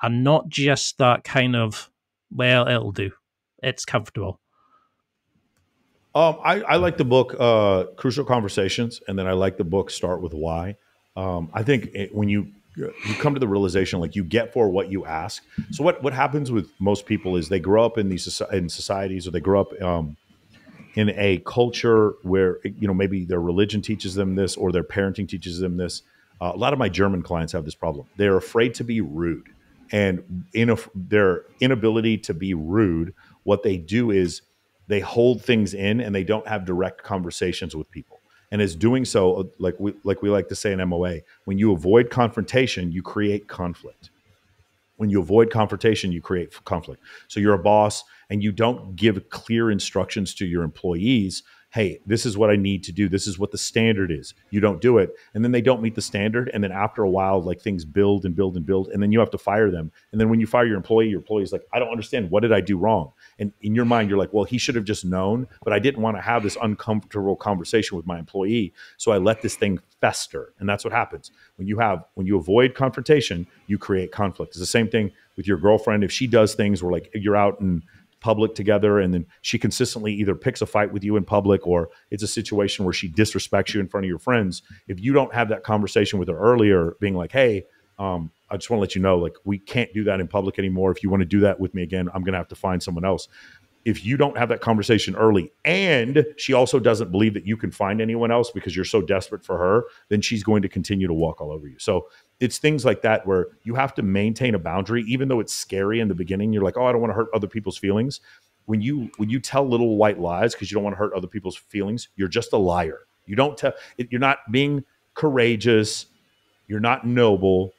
and not just that kind of, well, it'll do. It's comfortable. I like the book Crucial Conversations, and then I like the book Start With Why. I think when you come to the realization, like, you get for what you ask. So what happens with most people is they grow up in these in societies, or they grow up in a culture where, you know, maybe their religion teaches them this, or their parenting teaches them this. A lot of my German clients have this problem. They're afraid to be rude, and their inability to be rude, what they do is they hold things in and they don't have direct conversations with people. And as doing so, like we like to say in MOA, when you avoid confrontation, you create conflict. When you avoid confrontation, you create conflict. So you're a boss and you don't give clear instructions to your employees. Hey, this is what I need to do. This is what the standard is. You don't do it. And then they don't meet the standard. And then after a while, like, things build and build and build. And then you have to fire them. And then when you fire your employee's like, I don't understand. What did I do wrong? And in your mind, you're like, well, he should have just known, but I didn't want to have this uncomfortable conversation with my employee. So I let this thing fester. And that's what happens. When you avoid confrontation, you create conflict. It's the same thing with your girlfriend. If she does things where, like, you're out and public together, and then she consistently either picks a fight with you in public, or it's a situation where she disrespects you in front of your friends. If you don't have that conversation with her earlier, being like, hey, I just want to let you know, like, we can't do that in public anymore. If you want to do that with me again, I'm going to have to find someone else. If you don't have that conversation early, and she also doesn't believe that you can find anyone else because you're so desperate for her, then she's going to continue to walk all over you. So it's things like that where you have to maintain a boundary, even though it's scary in the beginning. You're like, oh, I don't want to hurt other people's feelings. When you tell little white lies because you don't want to hurt other people's feelings, you're just a liar. You don't tell. You're not being courageous. You're not noble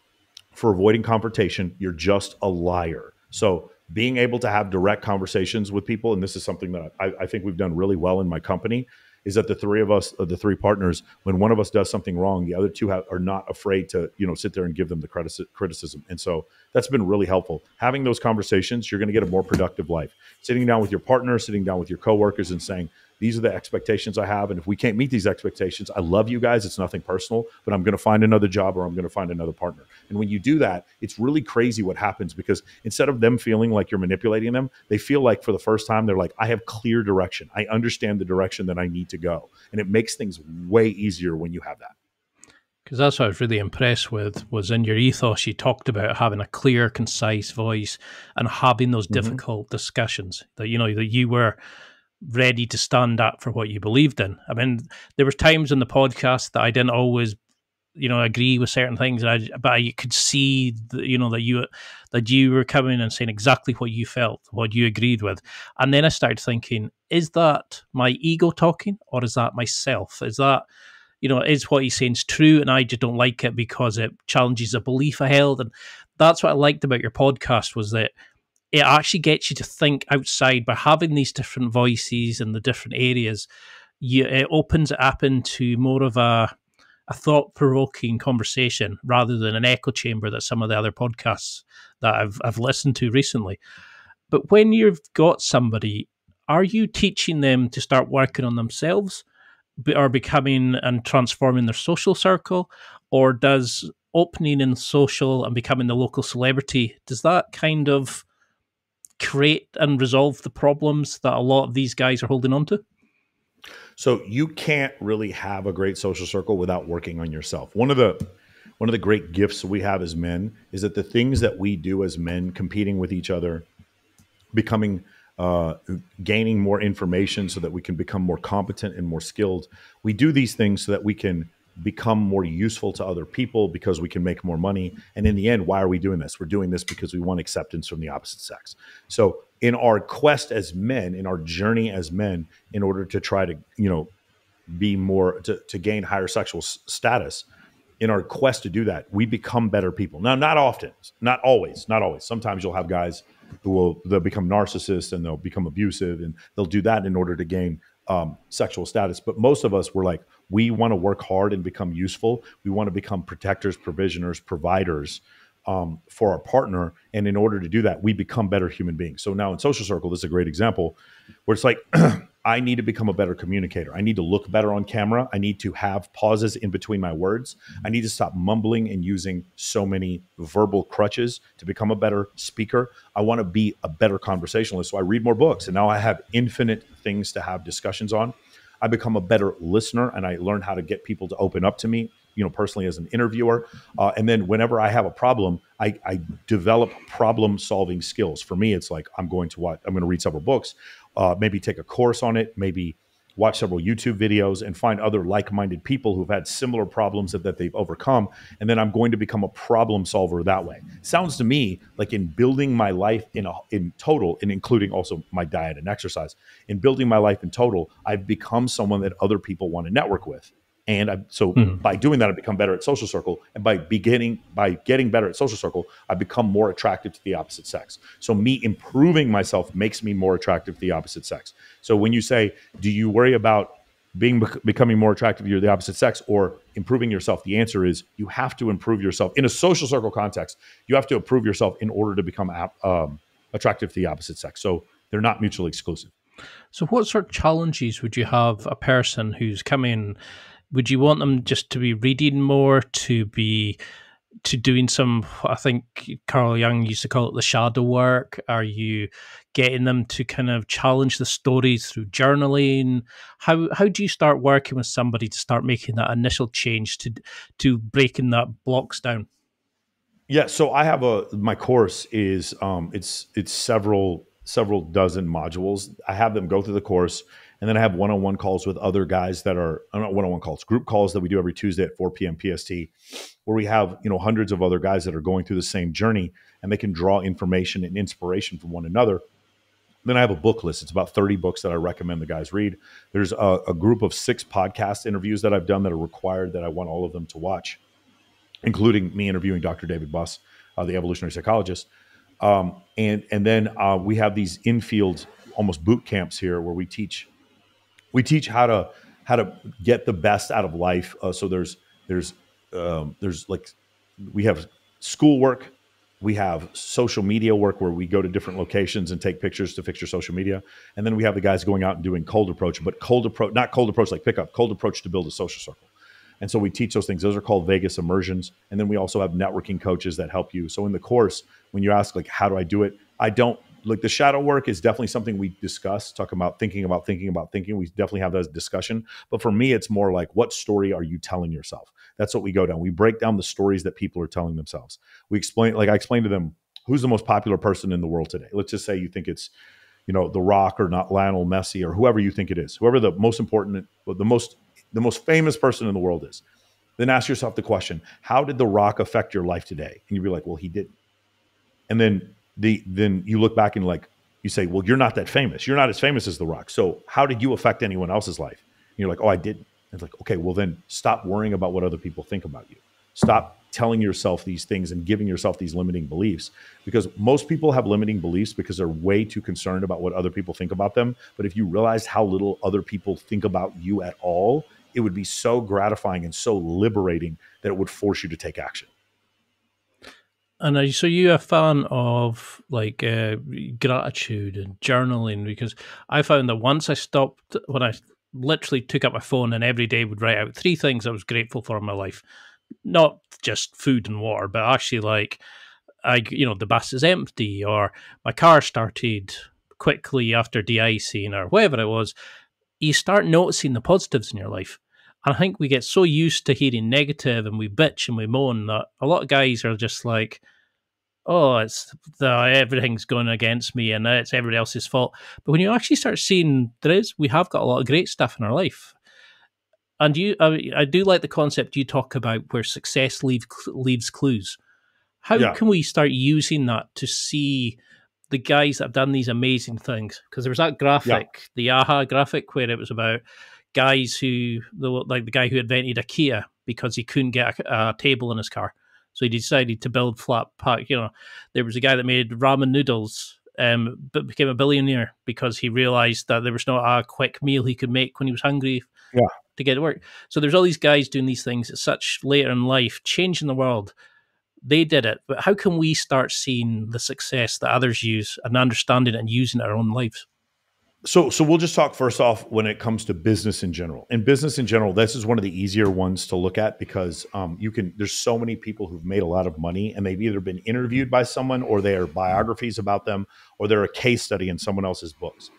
for avoiding confrontation. You're just a liar. So being able to have direct conversations with people, and this is something that I think we've done really well in my company, is that the three of us, the three partners, when one of us does something wrong, the other two are not afraid to, sit there and give them the criticism. And so that's been really helpful. Having those conversations, you're going to get a more productive life. Sitting down with your partner, sitting down with your coworkers and saying, these are the expectations I have. And if we can't meet these expectations, I love you guys. It's nothing personal, but I'm going to find another job or I'm going to find another partner. And when you do that, it's really crazy what happens, because instead of them feeling like you're manipulating them, they feel like for the first time, they're like, I have clear direction. I understand the direction that I need to go. And it makes things way easier when you have that. Because that's what I was really impressed with, was in your ethos, you talked about having a clear, concise voice and having those difficult discussions that, that you were ready to stand up for what you believed in. I mean, there was times in the podcast that I didn't always, agree with certain things, but I could see, that you were coming and saying exactly what you felt, what you agreed with. And then I started thinking, is that my ego talking, or is that myself? Is that, is what he's saying is true, and I just don't like it because it challenges a belief I held? And that's what I liked about your podcast, was that it actually gets you to think outside by having these different voices in the different areas. It opens it up into more of a thought-provoking conversation rather than an echo chamber that some of the other podcasts that I've listened to recently. But when you've got somebody, are you teaching them to start working on themselves, or becoming and transforming their social circle? Or does opening in social and becoming the local celebrity, does that kind of create and resolve the problems that a lot of these guys are holding on to? So you can't really have a great social circle without working on yourself. One of the great gifts we have as men is that the things that we do as men, competing with each other, becoming gaining more information so that we can become more competent and more skilled. We do these things so that we can become more useful to other people, because we can make more money. And in the end, why are we doing this? We're doing this because we want acceptance from the opposite sex. So in our quest as men, in our journey as men, in order to try to, be more, to gain higher sexual status, in our quest to do that, we become better people. Now, not often, not always. Sometimes you'll have guys they'll become narcissists and they'll become abusive, and they'll do that in order to gain sexual status. But most of us, we want to work hard and become useful. We want to become protectors, provisioners, providers for our partner. And in order to do that, we become better human beings. So now in social circle, this is a great example where it's like, I need to become a better communicator. I need to look better on camera. I need to have pauses in between my words. I need to stop mumbling and using so many verbal crutches to become a better speaker. I want to be a better conversationalist. So I read more books, and now I have infinite things to have discussions on. I become a better listener, and I learn how to get people to open up to me, personally as an interviewer. And then whenever I have a problem, I develop problem solving skills. For me, it's like, I'm going to read several books, maybe take a course on it, maybe watch several YouTube videos and find other like-minded people who've had similar problems that they've overcome. And then I'm going to become a problem solver that way. Sounds to me like in building my life in total, and including also my diet and exercise, in building my life in total, I've become someone that other people want to network with. And by doing that, I become better at social circle. And by getting better at social circle, I become more attractive to the opposite sex. So me improving myself makes me more attractive to the opposite sex. So when you say, do you worry about becoming more attractive to the opposite sex or improving yourself? The answer is, you have to improve yourself. In a social circle context, you have to improve yourself in order to become attractive to the opposite sex. So they're not mutually exclusive. So what sort of challenges would you have a person who's coming? Would you want them just to be reading more, to be to doing some, I think Carl Jung used to call it the shadow work? Are you getting them to kind of challenge the stories through journaling? How do you start working with somebody to start making that initial change to breaking that blocks down? Yeah, so I have my course is it's several dozen modules. I have them go through the course, and then I have one-on-one calls with other guys that are not one-on-one calls, group calls that we do every Tuesday at 4 p.m. PST, where we have hundreds of other guys that are going through the same journey, and they can draw information and inspiration from one another. Then I have a book list. It's about 30 books that I recommend the guys read. There's a group of 6 podcast interviews that I've done that are required that I want all of them to watch, including me interviewing Dr. David Buss, the evolutionary psychologist. And then we have these infield almost boot camps here where we teach how to get the best out of life. So there's like, we have schoolwork, we have social media work where we go to different locations and take pictures to fix your social media. And then we have the guys going out and doing cold approach, but not cold approach like pickup, cold approach to build a social circle. And so we teach those things. Those are called Vegas immersions. And then we also have networking coaches that help you. So in the course, when you ask, like, how do I do it? I don't, like, the shadow work is definitely something we discuss, talking about thinking. We definitely have that discussion. But for me, it's more like, what story are you telling yourself? That's what we go down. We break down the stories that people are telling themselves. We explain, like I explained to them, who's the most popular person in the world today? Let's just say you think it's, The Rock or not Lionel Messi or whoever you think it is, whoever the most important, the most famous person in the world is. Then ask yourself the question, how did The Rock affect your life today? And you'd be like, well, he didn't. And then you look back and you say, well, you're not that famous. You're not as famous as The Rock. So how did you affect anyone else's life? And you're like, oh, I didn't. And it's like, okay, well then stop worrying about what other people think about you. Stop telling yourself these things and giving yourself these limiting beliefs, because most people have limiting beliefs because they're way too concerned about what other people think about them. But if you realized how little other people think about you at all, it would be so gratifying and so liberating that it would force you to take action. And so you're a fan of gratitude and journaling? Because I found that once I stopped, when I literally took up my phone and every day would write out 3 things I was grateful for in my life, not just food and water, but actually the bus is empty, or my car started quickly after de-icing, or whatever it was, you start noticing the positives in your life. And I think we get so used to hearing negative and we bitch and we moan that a lot of guys are just like, oh, everything's going against me and it's everybody else's fault. But when you actually start seeing we have got a lot of great stuff in our life. And I do like the concept you talk about where success leaves clues. How can we start using that to see the guys that have done these amazing things? Because there was that graphic, the AHA graphic, where it was about guys the guy who invented IKEA because he couldn't get a table in his car. So he decided to build flat pack. There was a guy that made ramen noodles, but became a billionaire because he realized that there was not a quick meal he could make when he was hungry to get to work. So there's all these guys doing these things at such later in life, changing the world. They did it, but how can we start seeing the success that others use and understanding it and using it in our own lives? So we'll just talk first off when it comes to business in general. In business in general, this is one of the easier ones to look at because there's so many people who've made a lot of money and they've either been interviewed by someone or they are biographies about them or they're a case study in someone else's books.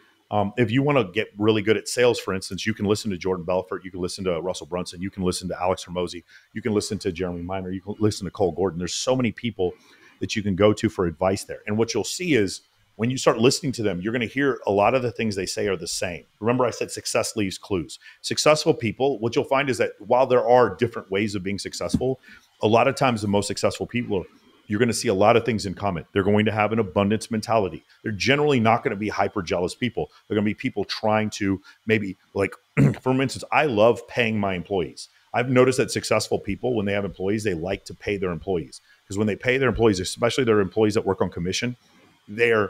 If you want to get really good at sales, for instance, you can listen to Jordan Belfort, you can listen to Russell Brunson, you can listen to Alex Hormozi, you can listen to Jeremy Miner, you can listen to Cole Gordon. There's so many people that you can go to for advice there. And what you'll see is when you start listening to them, you're going to hear a lot of the things they say are the same. Remember, I said success leaves clues. Successful people, what you'll find is that while there are different ways of being successful, a lot of times the most successful people, you're going to see a lot of things in common. They're going to have an abundance mentality. They're generally not going to be hyper jealous people. They're going to be people trying to maybe, like, for instance, I love paying my employees. I've noticed that successful people, when they have employees, they like to pay their employees. Because when they pay their employees, especially their employees that work on commission, they're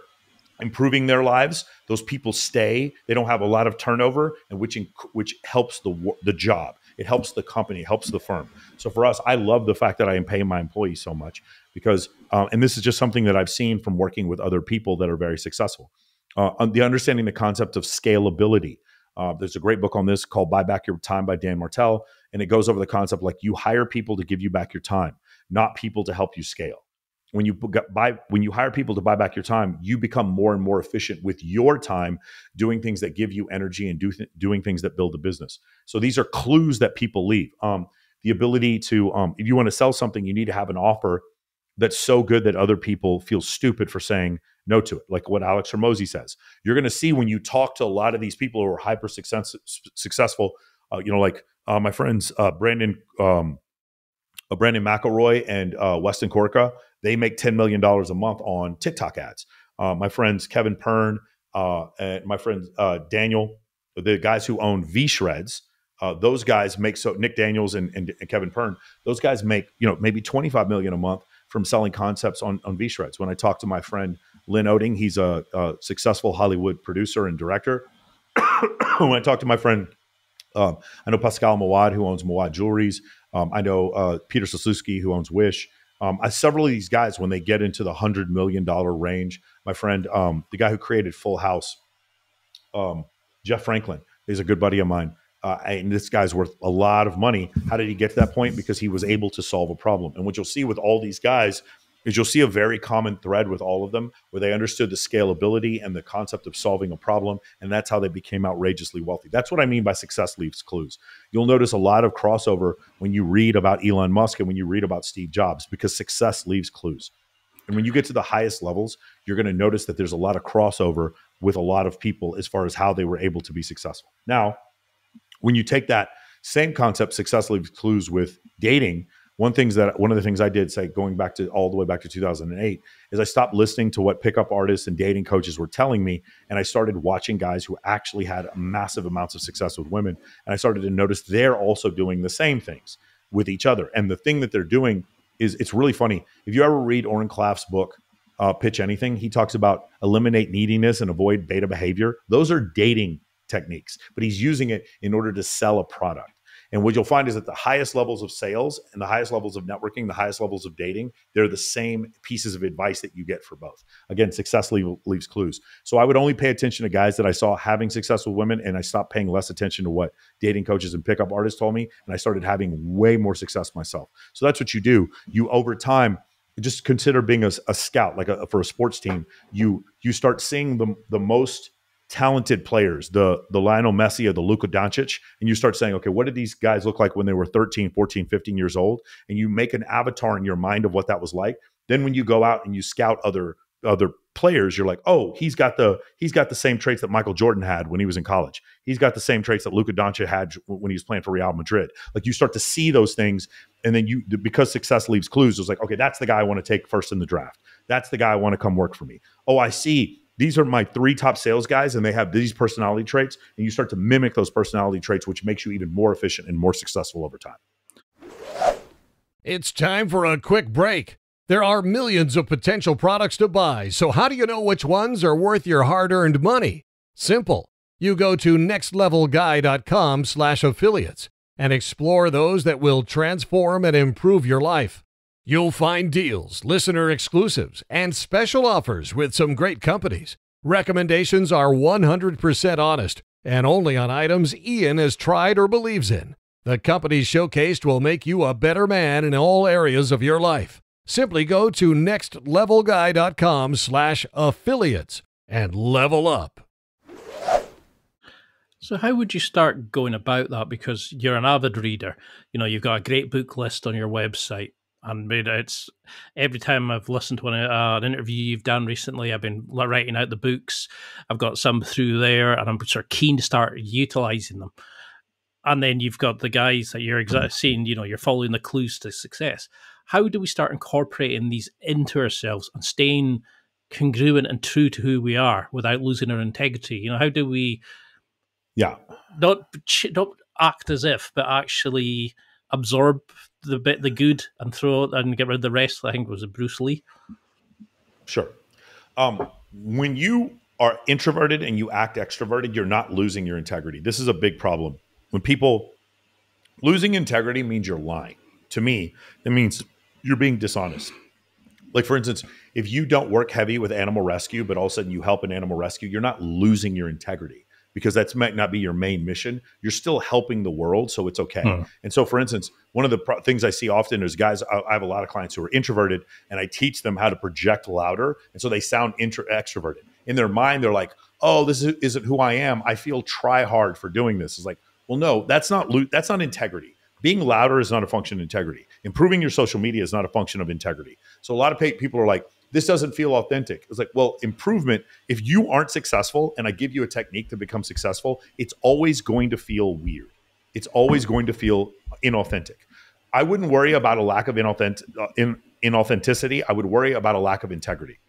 improving their lives. Those people stay. They don't have a lot of turnover, and which helps the job. It helps the company, it helps the firm. So for us, I love the fact that I am paying my employees so much because, and this is just something that I've seen from working with other people that are very successful. The understanding the concept of scalability. There's a great book on this called Buy Back Your Time by Dan Martell. And it goes over the concept like you hire people to give you back your time. not people to help you scale. When you hire people to buy back your time, you become more and more efficient with your time, doing things that give you energy and doing things that build the business. So these are clues that people leave. The ability to, if you want to sell something, you need to have an offer that's so good that other people feel stupid for saying no to it. Like what Alex Hormozi says. You're going to see when you talk to a lot of these people who are hyper successful, like my friends Brandon McElroy and Weston Korka, they make $10 million a month on TikTok ads. My friends Kevin Pern and my friend Daniel, the guys who own V-Shreds, those guys make, so Nick Daniels and Kevin Pern, those guys make maybe $25 million a month from selling concepts on V-Shreds. When I talk to my friend Lynn Oding, he's a successful Hollywood producer and director. When I talk to my friend, I know Pascal Mawad, who owns Mawad Jewelries. I know Peter Sosluski, who owns Wish. Several of these guys, when they get into the $100 million range, my friend, the guy who created Full House, Jeff Franklin, is a good buddy of mine. And this guy's worth a lot of money. How did he get to that point? Because he was able to solve a problem. And what you'll see with all these guys is you'll see a very common thread with all of them, where they understood the scalability and the concept of solving a problem. And that's how they became outrageously wealthy. That's what I mean by success leaves clues. You'll notice a lot of crossover when you read about Elon Musk and when you read about Steve Jobs, because success leaves clues. And when you get to the highest levels, you're going to notice that there's a lot of crossover with a lot of people as far as how they were able to be successful. Now, when you take that same concept, success leaves clues, with dating, one of the things I did, say, going back to all the way back to 2008, is I stopped listening to what pickup artists and dating coaches were telling me, and I started watching guys who actually had massive amounts of success with women, and I started to notice they're also doing the same things with each other. And the thing that they're doing is, it's really funny. If you ever read Oren Klaff's book, Pitch Anything, he talks about eliminate neediness and avoid beta behavior. Those are dating techniques, but he's using it in order to sell a product. And what you'll find is that the highest levels of sales and the highest levels of networking, the highest levels of dating, they're the same pieces of advice that you get for both. Again, success leaves clues. So I would only pay attention to guys that I saw having success with women, and I stopped paying less attention to what dating coaches and pickup artists told me, and I started having way more success myself. So that's what you do. You, over time, just consider being a scout, like for a sports team. You start seeing the most talented players, the Lionel Messi or the Luka Doncic, and you start saying, okay, what did these guys look like when they were 13, 14, 15 years old? And you make an avatar in your mind of what that was like. Then when you go out and you scout other players, you're like, oh, he's got the same traits that Michael Jordan had when he was in college. He's got the same traits that Luka Doncic had when he was playing for Real Madrid. Like, you start to see those things, and then because success leaves clues, it was like, okay, that's the guy I want to take first in the draft. That's the guy I want to come work for me. Oh, I see. These are my 3 top sales guys, and they have these personality traits, and you start to mimic those personality traits, which makes you even more efficient and more successful over time. It's time for a quick break. There are millions of potential products to buy, so how do you know which ones are worth your hard-earned money? Simple. You go to nextlevelguy.com/affiliates and explore those that will transform and improve your life. You'll find deals, listener exclusives, and special offers with some great companies. Recommendations are 100% honest and only on items Ian has tried or believes in. The companies showcased will make you a better man in all areas of your life. Simply go to nextlevelguy.com/affiliates and level up. So how would you start going about that? Because you're an avid reader. You've got a great book list on your website. And it's every time I've listened to an interview you've done recently, I've been writing out the books. I've got some through there, and I'm sort of keen to start utilizing them. And then you've got the guys that you're seeing, you're following the clues to success. How do we start incorporating these into ourselves and staying congruent and true to who we are without losing our integrity? How do we not act as if, but actually absorb the good and throw it and get rid of the rest? I think it was Bruce Lee. Sure. When you are introverted and you act extroverted, you're not losing your integrity. This is a big problem. When people losing integrity means you're lying. To me, it means you're being dishonest. Like, for instance, if you don't work heavy with animal rescue, but all of a sudden you help an animal rescue, you're not losing your integrity. because that's might not be your main mission. You're still helping the world, so it's okay. And so, for instance, one of the things I see often is guys, I have a lot of clients who are introverted, and I teach them how to project louder, and so they sound extroverted. In their mind, they're like, oh, this isn't who I am. I feel try hard for doing this. It's like, well, no, that's not integrity. Being louder is not a function of integrity. Improving your social media is not a function of integrity. So a lot of people are like, this doesn't feel authentic. It's like, well, improvement, if you aren't successful and I give you a technique to become successful, it's always going to feel weird. It's always going to feel inauthentic. I wouldn't worry about a lack of inauthenticity. I would worry about a lack of integrity.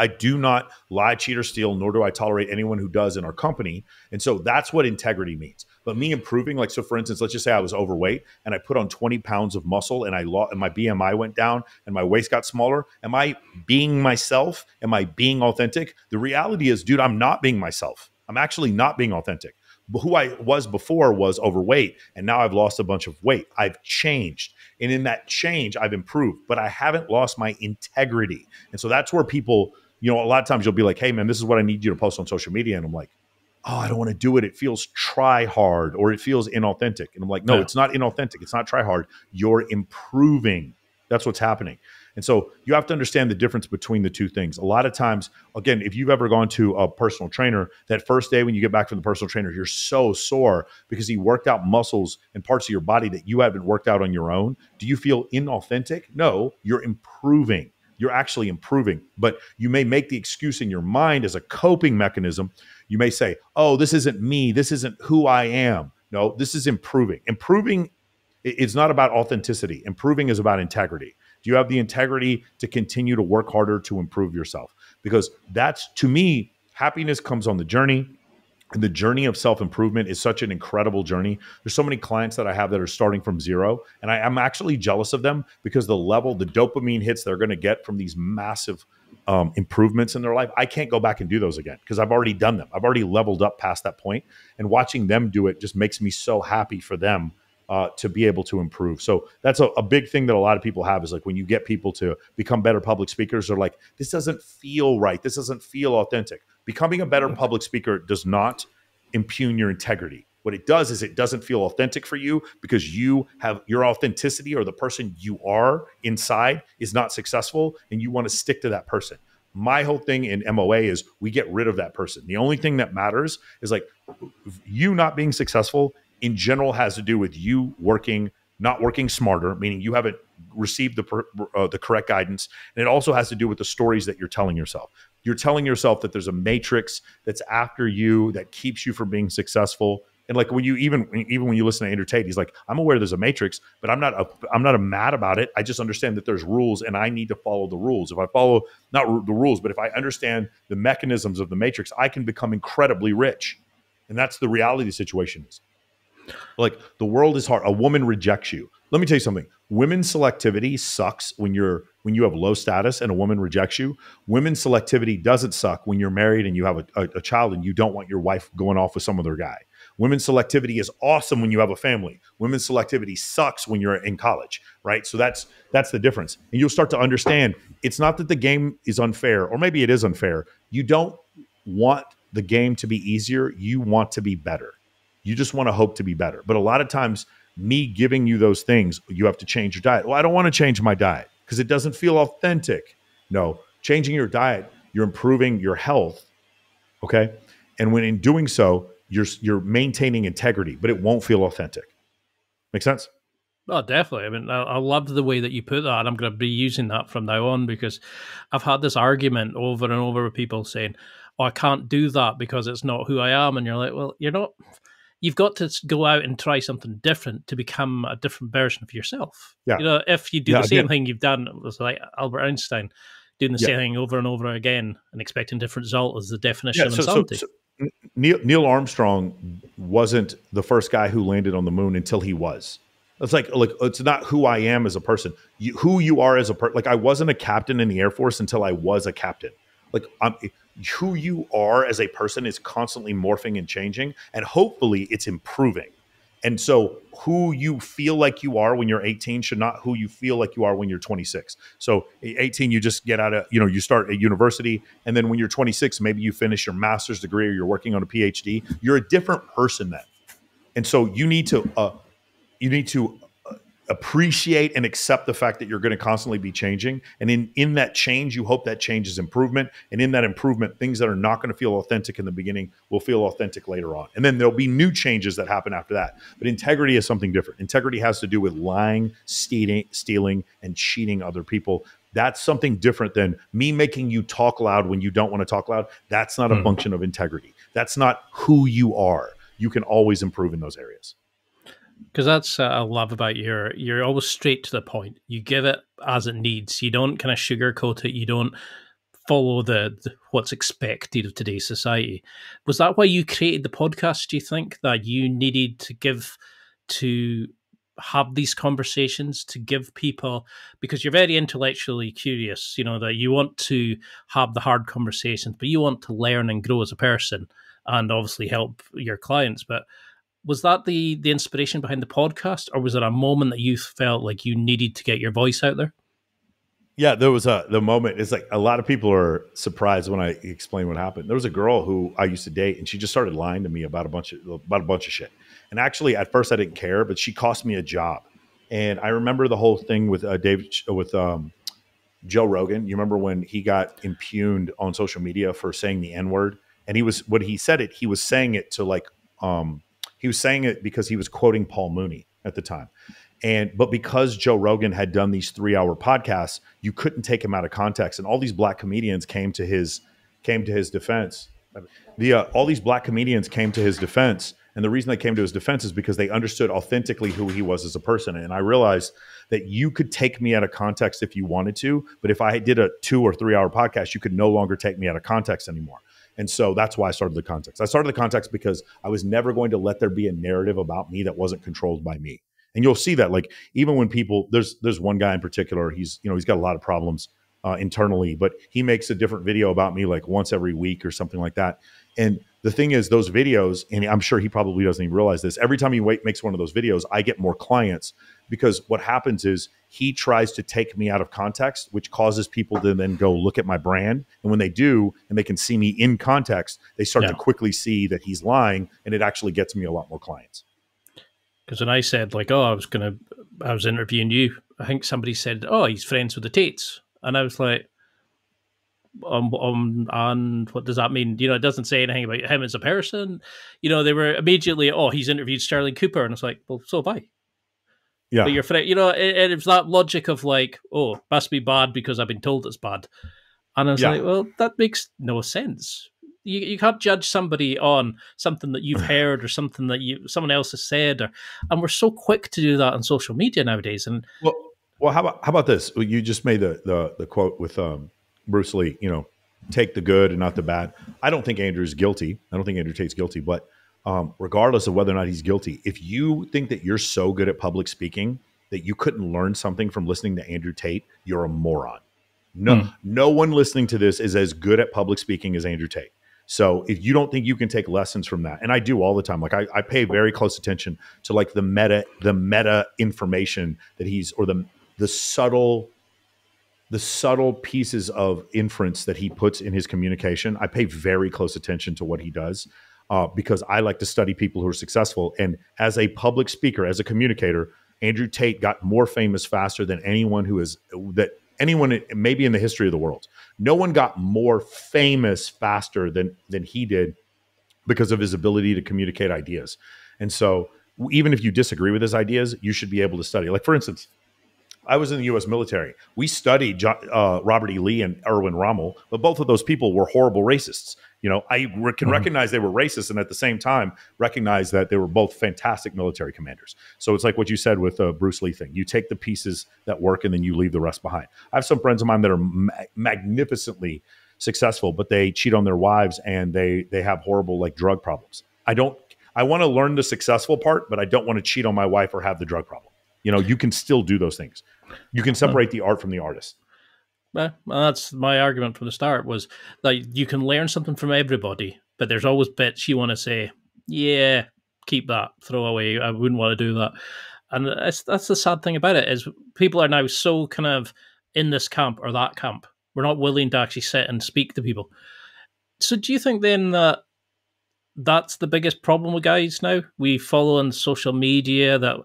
I do not lie, cheat, or steal, nor do I tolerate anyone who does in our company. And so that's what integrity means. But me improving, like, so for instance, let's just say I was overweight and I put on 20 pounds of muscle and and my BMI went down and my waist got smaller. Am I being myself? Am I being authentic? The reality is, dude, I'm not being myself. I'm actually not being authentic. But who I was before was overweight, and now I've lost a bunch of weight. I've changed. And in that change, I've improved, but I haven't lost my integrity. And so that's where people, a lot of times you'll be like, hey, man, this is what I need you to post on social media. And I'm like, oh, I don't want to do it. It feels try hard, or it feels inauthentic. And I'm like, no, It's not inauthentic. It's not try hard. You're improving. That's what's happening. And so you have to understand the difference between the two things. A lot of times, again, if you've ever gone to a personal trainer, that first day when you get back from the personal trainer, you're so sore because he worked out muscles and parts of your body that you haven't worked out on your own. Do you feel inauthentic? No, you're improving. You're actually improving. But you may make the excuse in your mind as a coping mechanism. You may say, oh, this isn't me. This isn't who I am. No, this is improving. Improving is not about authenticity. Improving is about integrity. Do you have the integrity to continue to work harder to improve yourself? Because that's, to me, happiness comes on the journey. And the journey of self-improvement is such an incredible journey. There's so many clients that I have that are starting from zero. And I'm actually jealous of them because the dopamine hits they're going to get from these massive improvements in their life, I can't go back and do those again because I've already done them. I've already leveled up past that point. And watching them do it just makes me so happy for them to be able to improve. So that's a big thing that a lot of people have is like when you get people to become better public speakers, they're like, this doesn't feel right. This doesn't feel authentic. Becoming a better public speaker does not impugn your integrity. What it does is it doesn't feel authentic for you because you have your authenticity, or the person you are inside is not successful and you want to stick to that person. My whole thing in MOA is we get rid of that person. The only thing that matters is like you not being successful in general has to do with you not working smarter, meaning you haven't received the correct guidance. And it also has to do with the stories that you're telling yourself. You're telling yourself that there's a matrix that's after you that keeps you from being successful. And like when you even when you listen to Andrew Tate, he's like, I'm aware there's a matrix, but I'm not mad about it. I just understand that there's rules and I need to follow the rules. If I follow not the rules, but if I understand the mechanisms of the matrix, I can become incredibly rich. And that's the reality of the situation is. Like the world is hard. A woman rejects you. Let me tell you something. Women's selectivity sucks when you have low status and a woman rejects you. Women's selectivity doesn't suck when you're married and you have a child and you don't want your wife going off with some other guy. Women's selectivity is awesome when you have a family. Women's selectivity sucks when you're in college, right? So that's the difference. And you'll start to understand it's not that the game is unfair, or maybe it is unfair. You don't want the game to be easier. You want to be better. You just want to hope to be better. But a lot of times, me giving you those things, you have to change your diet. Well, I don't want to change my diet because it doesn't feel authentic. No, changing your diet, you're improving your health, okay? And when in doing so, you're maintaining integrity, but it won't feel authentic. Make sense? Oh, definitely. I mean, I loved the way that you put that. I'm going to be using that from now on because I've had this argument over and over with people saying, oh, I can't do that because it's not who I am. And you're like, well, you're not... You've got to go out and try something different to become a different version of yourself. Yeah. If you do the same thing you've done, it was like Albert Einstein doing the same thing over and over again and expecting a different result is the definition of insanity. So Neil Armstrong wasn't the first guy who landed on the moon until he was. It's like it's not who I am as a person. Who you are as a person. Like I wasn't a captain in the Air Force until I was a captain. Like who you are as a person is constantly morphing and changing, and hopefully it's improving. And so who you feel like you are when you're 18 should not who you feel like you are when you're 26. So 18, you just get out of, you start at university. And then when you're 26, maybe you finish your master's degree or you're working on a PhD. You're a different person then. And so you need to appreciate and accept the fact that you're going to constantly be changing. And in that change, you hope that change is improvement. And in that improvement, things that are not going to feel authentic in the beginning will feel authentic later on. And then there'll be new changes that happen after that. But integrity is something different. Integrity has to do with lying, stealing, and cheating other people. That's something different than me making you talk loud when you don't want to talk loud. That's not a function of integrity. That's not who you are. You can always improve in those areas. Because that's I love about you're always straight to the point. You give it as it needs. You don't kind of sugarcoat it. You don't follow the what's expected of today's society. Was that why you created the podcast? Do you think that you needed to have these conversations, to give people, because you're very intellectually curious, that you want to have the hard conversations, but you want to learn and grow as a person and obviously help your clients. But was that the inspiration behind the podcast, or was it a moment that you felt like you needed to get your voice out there? Yeah, there was the moment. It's like a lot of people are surprised when I explain what happened. There was a girl who I used to date, and she just started lying to me about a bunch of shit. And actually, at first, I didn't care, but she cost me a job. And I remember the whole thing with Joe Rogan. You remember when he got impugned on social media for saying the N-word? And he was saying it to like he was saying it because he was quoting Paul Mooney at the time. But because Joe Rogan had done these 3-hour podcasts, you couldn't take him out of context. And all these black comedians came to his defense. All these black comedians came to his defense. And the reason they came to his defense is because they understood authentically who he was as a person. And I realized that you could take me out of context if you wanted to, but if I did a 2 or 3 hour podcast, you could no longer take me out of context anymore. And so that's why I started the context. I started the context because I was never going to let there be a narrative about me that wasn't controlled by me. And you'll see that, like, even when people, there's one guy in particular, he's got a lot of problems internally, but he makes a different video about me like once every week or something like that. And the thing is, those videos, and I'm sure he probably doesn't even realize this, every time he makes one of those videos, I get more clients, because what happens is he tries to take me out of context, which causes people to then go look at my brand. And when they do, and they can see me in context, they start to quickly see that he's lying, and it actually gets me a lot more clients. Because when I said, like, I was interviewing you, I think somebody said, he's friends with the Tates. And I was like, and what does that mean? It doesn't say anything about him as a person. They were immediately, he's interviewed Sterling Cooper. And it's like, well, so have I. Yeah. But your friend, it was that logic of like, must be bad because I've been told it's bad. And I was like, well, that makes no sense. You can't judge somebody on something that you've heard or something that someone else has said, and we're so quick to do that on social media nowadays. And well, how about this? You just made the quote with Bruce Lee. Take the good and not the bad. I don't think Andrew's guilty. I don't think Andrew Tate's guilty. But regardless of whether or not he's guilty, if you think that you're so good at public speaking that you couldn't learn something from listening to Andrew Tate, you're a moron. No one listening to this is as good at public speaking as Andrew Tate. So if you don't think you can take lessons from that, and I do all the time, like I pay very close attention to like the meta information that he's, or the subtle pieces of inference that he puts in his communication. I pay very close attention to what he does because I like to study people who are successful. And as a public speaker, as a communicator, Andrew Tate got more famous faster than anyone maybe in the history of the world. No one got more famous faster than he did because of his ability to communicate ideas. And so even if you disagree with his ideas, you should be able to study. Like, for instance, I was in the U.S. military. We studied Robert E. Lee and Erwin Rommel, but both of those people were horrible racists. I can recognize they were racist, and at the same time recognize that they were both fantastic military commanders. So it's like what you said with the Bruce Lee thing. You take the pieces that work, and then you leave the rest behind. I have some friends of mine that are magnificently successful, but they cheat on their wives, and they have horrible like drug problems. I want to learn the successful part, but I don't want to cheat on my wife or have the drug problem. You can still do those things. You can separate the art from the artist. Well, that's my argument from the start, was that you can learn something from everybody, but there's always bits you want to say, keep that, throw away. I wouldn't want to do that. And that's the sad thing about it, is people are now so kind of in this camp or that camp. We're not willing to actually sit and speak to people. So do you think then that that's the biggest problem with guys now? We follow on social media that,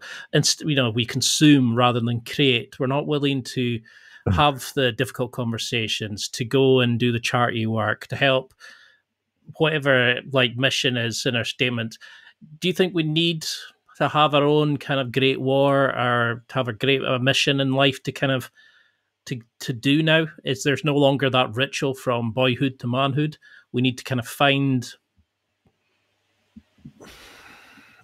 we consume rather than create. We're not willing to have the difficult conversations, to go and do the charity work, to help whatever like mission is in our statement. Do you think we need to have our own kind of great war, or to have a mission in life to kind of to do now? Is there's no longer that ritual from boyhood to manhood? We need to kind of find.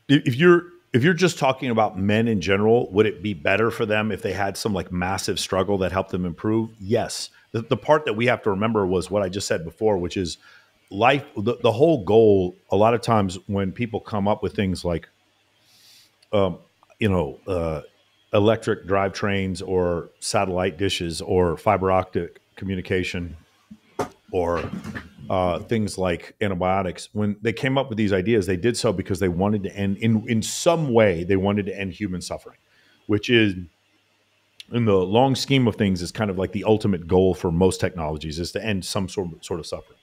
If you're just talking about men in general, would it be better for them if they had some like massive struggle that helped them improve? Yes. The part that we have to remember was what I just said before, which is life. The whole goal, a lot of times when people come up with things like, electric drivetrains or satellite dishes or fiber optic communication or things like antibiotics, when they came up with these ideas, they did so because they wanted to end in some way, they wanted to end human suffering, which is, in the long scheme of things, is kind of like the ultimate goal for most technologies, is to end some sort of suffering.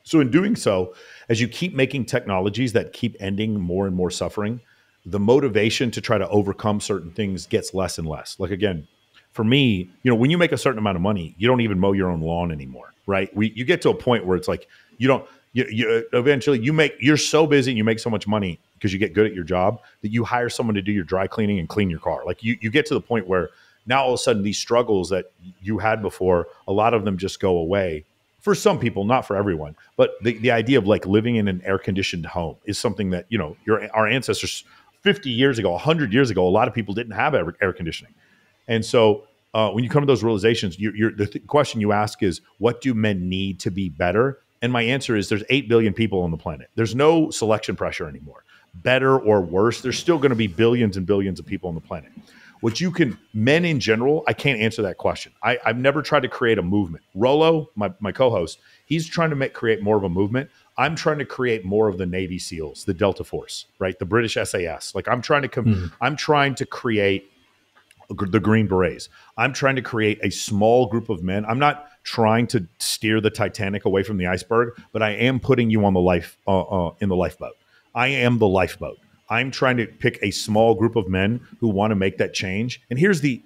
So in doing so, as you keep making technologies that keep ending more and more suffering, the motivation to try to overcome certain things gets less and less. Like, again, for me, when you make a certain amount of money, you don't even mow your own lawn anymore, right? You get to a point where it's like, you eventually you're so busy and you make so much money because you get good at your job that you hire someone to do your dry cleaning and clean your car. Like you get to the point where now all of a sudden these struggles that you had before, a lot of them just go away. For some people, not for everyone, but the idea of like living in an air-conditioned home is something that, our ancestors 50 years ago, 100 years ago, a lot of people didn't have air conditioning. And so when you come to those realizations, the question you ask is, what do men need to be better? And my answer is, there's 8 billion people on the planet. There's no selection pressure anymore. Better or worse, there's still going to be billions and billions of people on the planet. Men in general, I can't answer that question. I've never tried to create a movement. Rollo, my co-host, he's trying to create more of a movement. I'm trying to create more of the Navy SEALs, the Delta Force, right? The British SAS. Like I'm trying to create the Green Berets. I'm trying to create a small group of men. I'm not trying to steer the Titanic away from the iceberg, but I am putting you on the in the lifeboat. I am the lifeboat. I'm trying to pick a small group of men who want to make that change. And here's the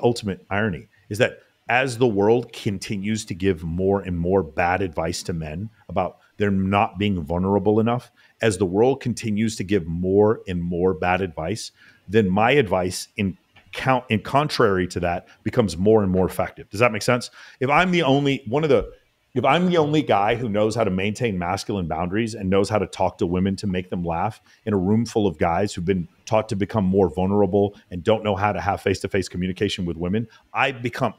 ultimate irony, is that as the world continues to give more and more bad advice to men about them not being vulnerable enough, as the world continues to give more and more bad advice, then my advice in contrary to that becomes more and more effective. Does that make sense? If I'm the only guy who knows how to maintain masculine boundaries and knows how to talk to women to make them laugh in a room full of guys who've been taught to become more vulnerable and don't know how to have face-to-face communication with women,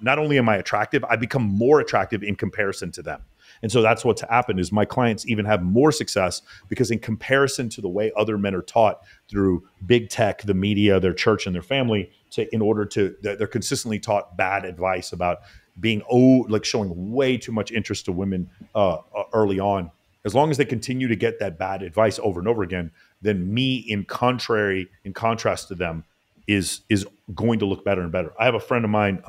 not only am I attractive, I become more attractive in comparison to them. And so that's what's happened, is my clients even have more success because in comparison to the way other men are taught through big tech, the media, their church, and their family, they're consistently taught bad advice about being showing way too much interest to women early on. As long as they continue to get that bad advice over and over again, then me in contrast to them is going to look better and better. I have a friend of mine.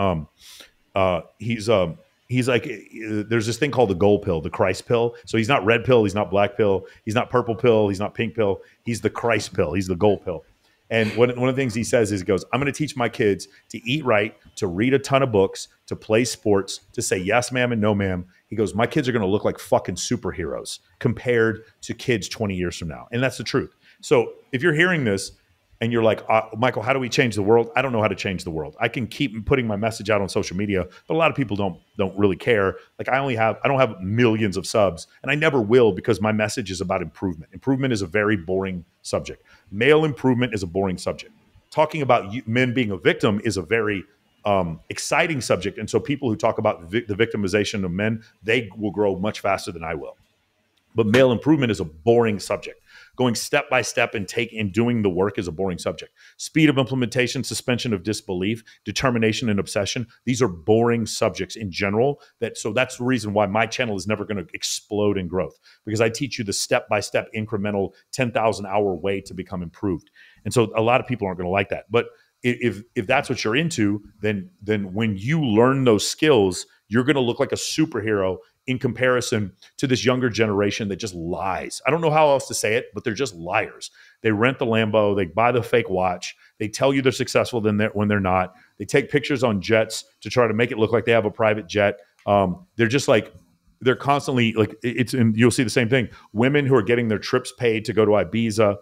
He's like, there's this thing called the goal pill, the Christ pill. So he's not red pill, he's not black pill, he's not purple pill, he's not pink pill. He's the Christ pill. He's the goal pill. And one of the things he says is, he goes, I'm going to teach my kids to eat right, to read a ton of books, to play sports, to say yes, ma'am, and no, ma'am. He goes, my kids are going to look like fucking superheroes compared to kids 20 years from now. And that's the truth. So if you're hearing this and you're like, Michael, how do we change the world? I don't know how to change the world. I can keep putting my message out on social media, but a lot of people don't really care. Like I don't have millions of subs, and I never will, because my message is about improvement. Improvement is a very boring subject. Male improvement is a boring subject. Talking about men being a victim is a very exciting subject. And so people who talk about the victimization of men, they will grow much faster than I will. But male improvement is a boring subject. going step by step and doing the work is a boring subject. Speed of implementation, suspension of disbelief, determination and obsession. These are boring subjects in general. So that's the reason why my channel is never going to explode in growth, because I teach you the step-by-step incremental 10,000 hour way to become improved. And so a lot of people aren't going to like that. But if that's what you're into, then when you learn those skills, you're going to look like a superhero in comparison to this younger generation that just lies. I don't know how else to say it, but they're just liars. They rent the Lambo, they buy the fake watch, they tell you they're successful when they're not. They take pictures on jets to try to make it look like they have a private jet. They're just like, they're constantly like, and you'll see the same thing. Women who are getting their trips paid to go to Ibiza,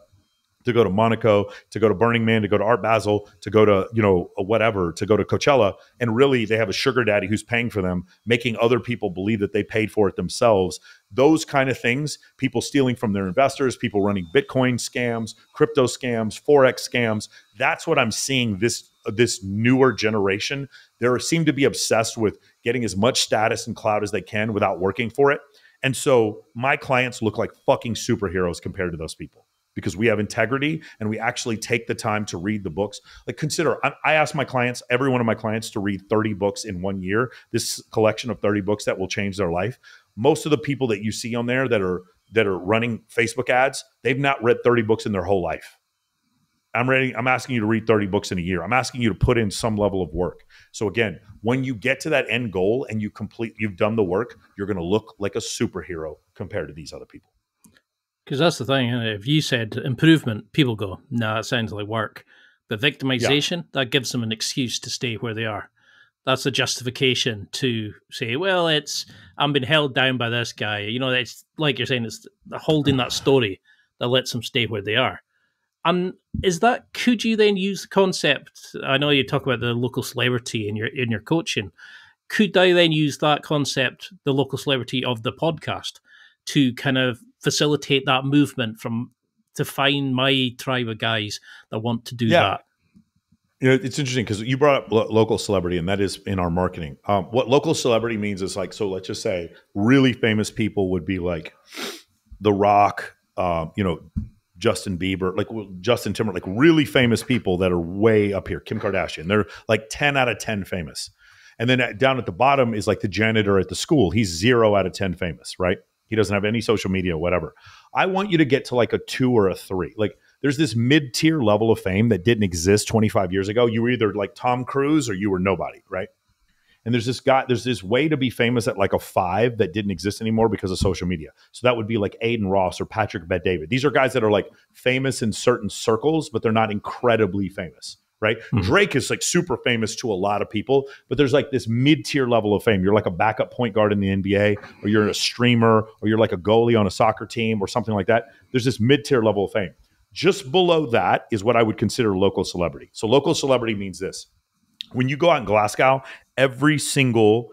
to go to Monaco, to go to Burning Man, to go to Art Basel, to go to, whatever, to go to Coachella. And really they have a sugar daddy who's paying for them, making other people believe that they paid for it themselves. Those kind of things, people stealing from their investors, people running Bitcoin scams, crypto scams, Forex scams. That's what I'm seeing this newer generation. They seem to be obsessed with getting as much status and clout as they can without working for it. And so my clients look like fucking superheroes compared to those people, because we have integrity and we actually take the time to read the books. Like, consider, I ask my clients, every one of my clients, to read 30 books in 1 year, this collection of 30 books that will change their life. Most of the people that you see on there that are running Facebook ads, they've not read 30 books in their whole life. I'm asking you to read 30 books in a year. I'm asking you to put in some level of work. So again, when you get to that end goal and you've done the work, you're going to look like a superhero compared to these other people. Because that's the thing. If you said improvement, people go, "No, that sounds like work." But victimization, that gives them an excuse to stay where they are. That's a justification to say, "Well, I'm being held down by this guy." It's like you're saying, it's holding that story that lets them stay where they are. And could you then use the concept? I know you talk about the local celebrity in your coaching. Could I then use that concept, the local celebrity of the podcast, to kind of facilitate that movement to find my tribe of guys that want to do that? It's interesting because you brought up local celebrity, and that is in our marketing. What local celebrity means is like, so let's just say really famous people would be like The Rock, Justin Bieber, like Justin Timberlake, like really famous people that are way up here. Kim Kardashian, they're like 10 out of 10 famous. And then down at the bottom is like the janitor at the school. He's 0 out of 10 famous, right? He doesn't have any social media, whatever. I want you to get to like a 2 or a 3. Like, there's this mid-tier level of fame that didn't exist 25 years ago. You were either like Tom Cruise or you were nobody, right? And there's this way to be famous at like a 5 that didn't exist anymore because of social media. So that would be like Aiden Ross or Patrick Bet-David. These are guys that are like famous in certain circles, but they're not incredibly famous, right? Mm-hmm. Drake is like super famous to a lot of people, but there's like this mid-tier level of fame. You're like a backup point guard in the NBA, or you're a streamer, or you're like a goalie on a soccer team or something like that. There's this mid-tier level of fame. Just below that is what I would consider local celebrity. So local celebrity means this. When you go out in Glasgow, every single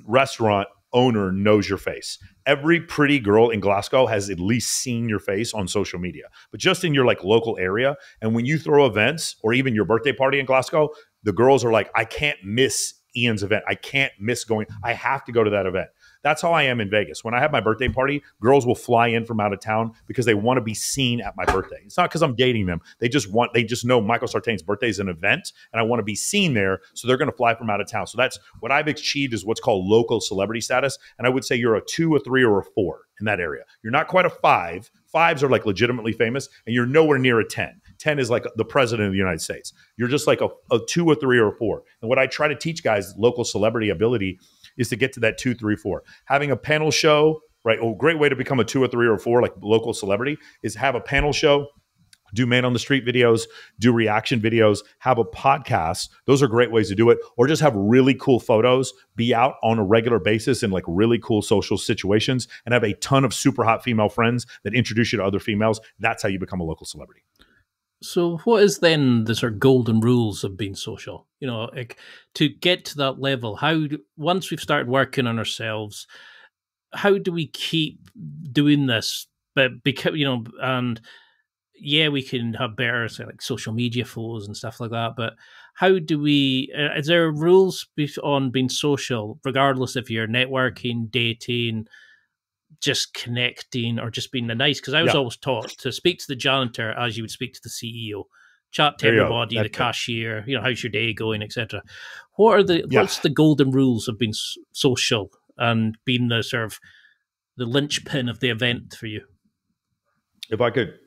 restaurant owner knows your face. Every pretty girl in Glasgow has at least seen your face on social media, but just in your like local area. And when you throw events or even your birthday party in Glasgow, the girls are like, I can't miss Ian's event. I can't miss going. I have to go to that event. That's how I am in Vegas. When I have my birthday party, girls will fly in from out of town because they want to be seen at my birthday. It's not because I'm dating them. They just know Michael Sartain's birthday is an event and I want to be seen there. So they're going to fly from out of town. So that's what I've achieved, is what's called local celebrity status. And I would say you're a 2, a 3, or a 4 in that area. You're not quite a 5. 5s are like legitimately famous, and you're nowhere near a 10. 10 is like the president of the United States. You're just like a 2, a 3, or a 4. And what I try to teach guys, local celebrity ability, is to get to that 2, 3, 4. Having a panel show, right? A great way to become a 2, or 3, or 4, like local celebrity, is have a panel show, do man on the street videos, do reaction videos, have a podcast. Those are great ways to do it. Or just have really cool photos, be out on a regular basis in like really cool social situations, and have a ton of super hot female friends that introduce you to other females. That's how you become a local celebrity. So what is then the sort of golden rules of being social? Like, to get to that level, once we've started working on ourselves, how do we keep doing this? But because, and yeah, we can have better, say, like social media flows and stuff like that. But how do we, is there rules on being social, regardless if you're networking, dating, just connecting or just being nice? Because I was always taught to speak to the janitor as you would speak to the CEO, chat to everybody, the cashier, how's your day going, etc. What's the golden rules of being social and being the sort of the linchpin of the event for you? If I could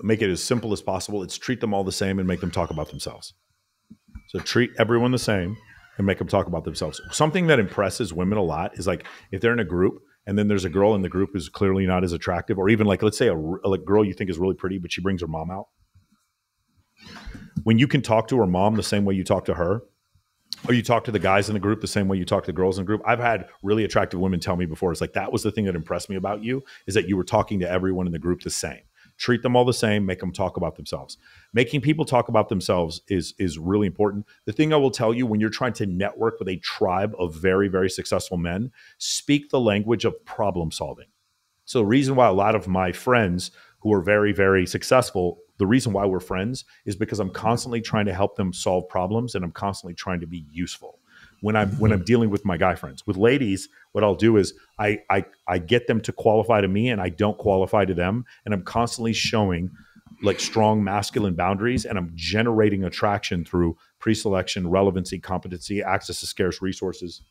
make it as simple as possible, it's treat them all the same and make them talk about themselves. So treat everyone the same and make them talk about themselves. Something that impresses women a lot is like if they're in a group and then there's a girl in the group who's clearly not as attractive, or even like, let's say a girl you think is really pretty, but she brings her mom out. When you can talk to her mom the same way you talk to her, or you talk to the guys in the group the same way you talk to the girls in the group. I've had really attractive women tell me before, it's like, that was the thing that impressed me about you, is that you were talking to everyone in the group the same. Treat them all the same, make them talk about themselves. Making people talk about themselves is really important. The thing I will tell you, when you're trying to network with a tribe of very, very successful men, speak the language of problem solving. So the reason why a lot of my friends who are very, very successful, the reason why we're friends is because I'm constantly trying to help them solve problems and I'm constantly trying to be useful. When I'm dealing with my guy friends. With ladies, what I'll do is I get them to qualify to me and I don't qualify to them. And I'm constantly showing like strong masculine boundaries, and I'm generating attraction through pre-selection, relevancy, competency, access to scarce resources,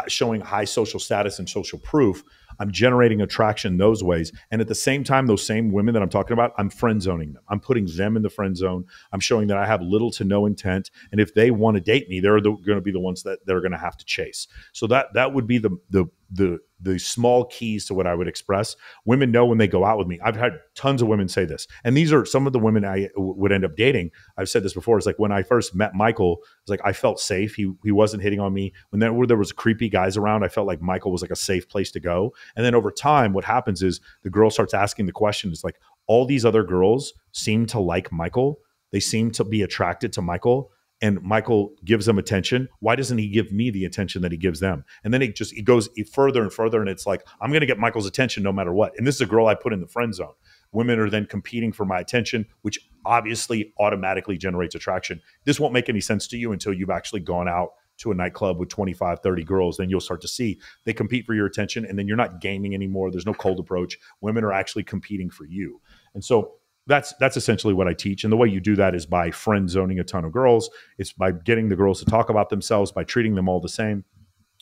showing high social status and social proof. I'm generating attraction those ways. And at the same time, those same women that I'm talking about, I'm friend zoning them. I'm putting them in the friend zone. I'm showing that I have little to no intent. And if they want to date me, they're going to be the ones that they're going to have to chase. So that would be the small keys to what I would express. Women know when they go out with me. I've had tons of women say this. And these are some of the women I would end up dating. I've said this before. It's like when I first met Michael, it's like I felt safe. He wasn't hitting on me. When there was creepy guys around, I felt like Michael was like a safe place to go. And then over time, what happens is the girl starts asking the question. It's like, all these other girls seem to like Michael. They seem to be attracted to Michael. And Michael gives them attention. Why doesn't he give me the attention that he gives them? And then it goes further and further. And it's like, I'm going to get Michael's attention no matter what. And this is a girl I put in the friend zone. Women are then competing for my attention, which obviously automatically generates attraction. This won't make any sense to you until you've actually gone out to a nightclub with 25, 30 girls. Then you'll start to see they compete for your attention. And then you're not gaming anymore. There's no cold approach. Women are actually competing for you. And so that's essentially what I teach. And the way you do that is by friend zoning a ton of girls. It's by getting the girls to talk about themselves, by treating them all the same.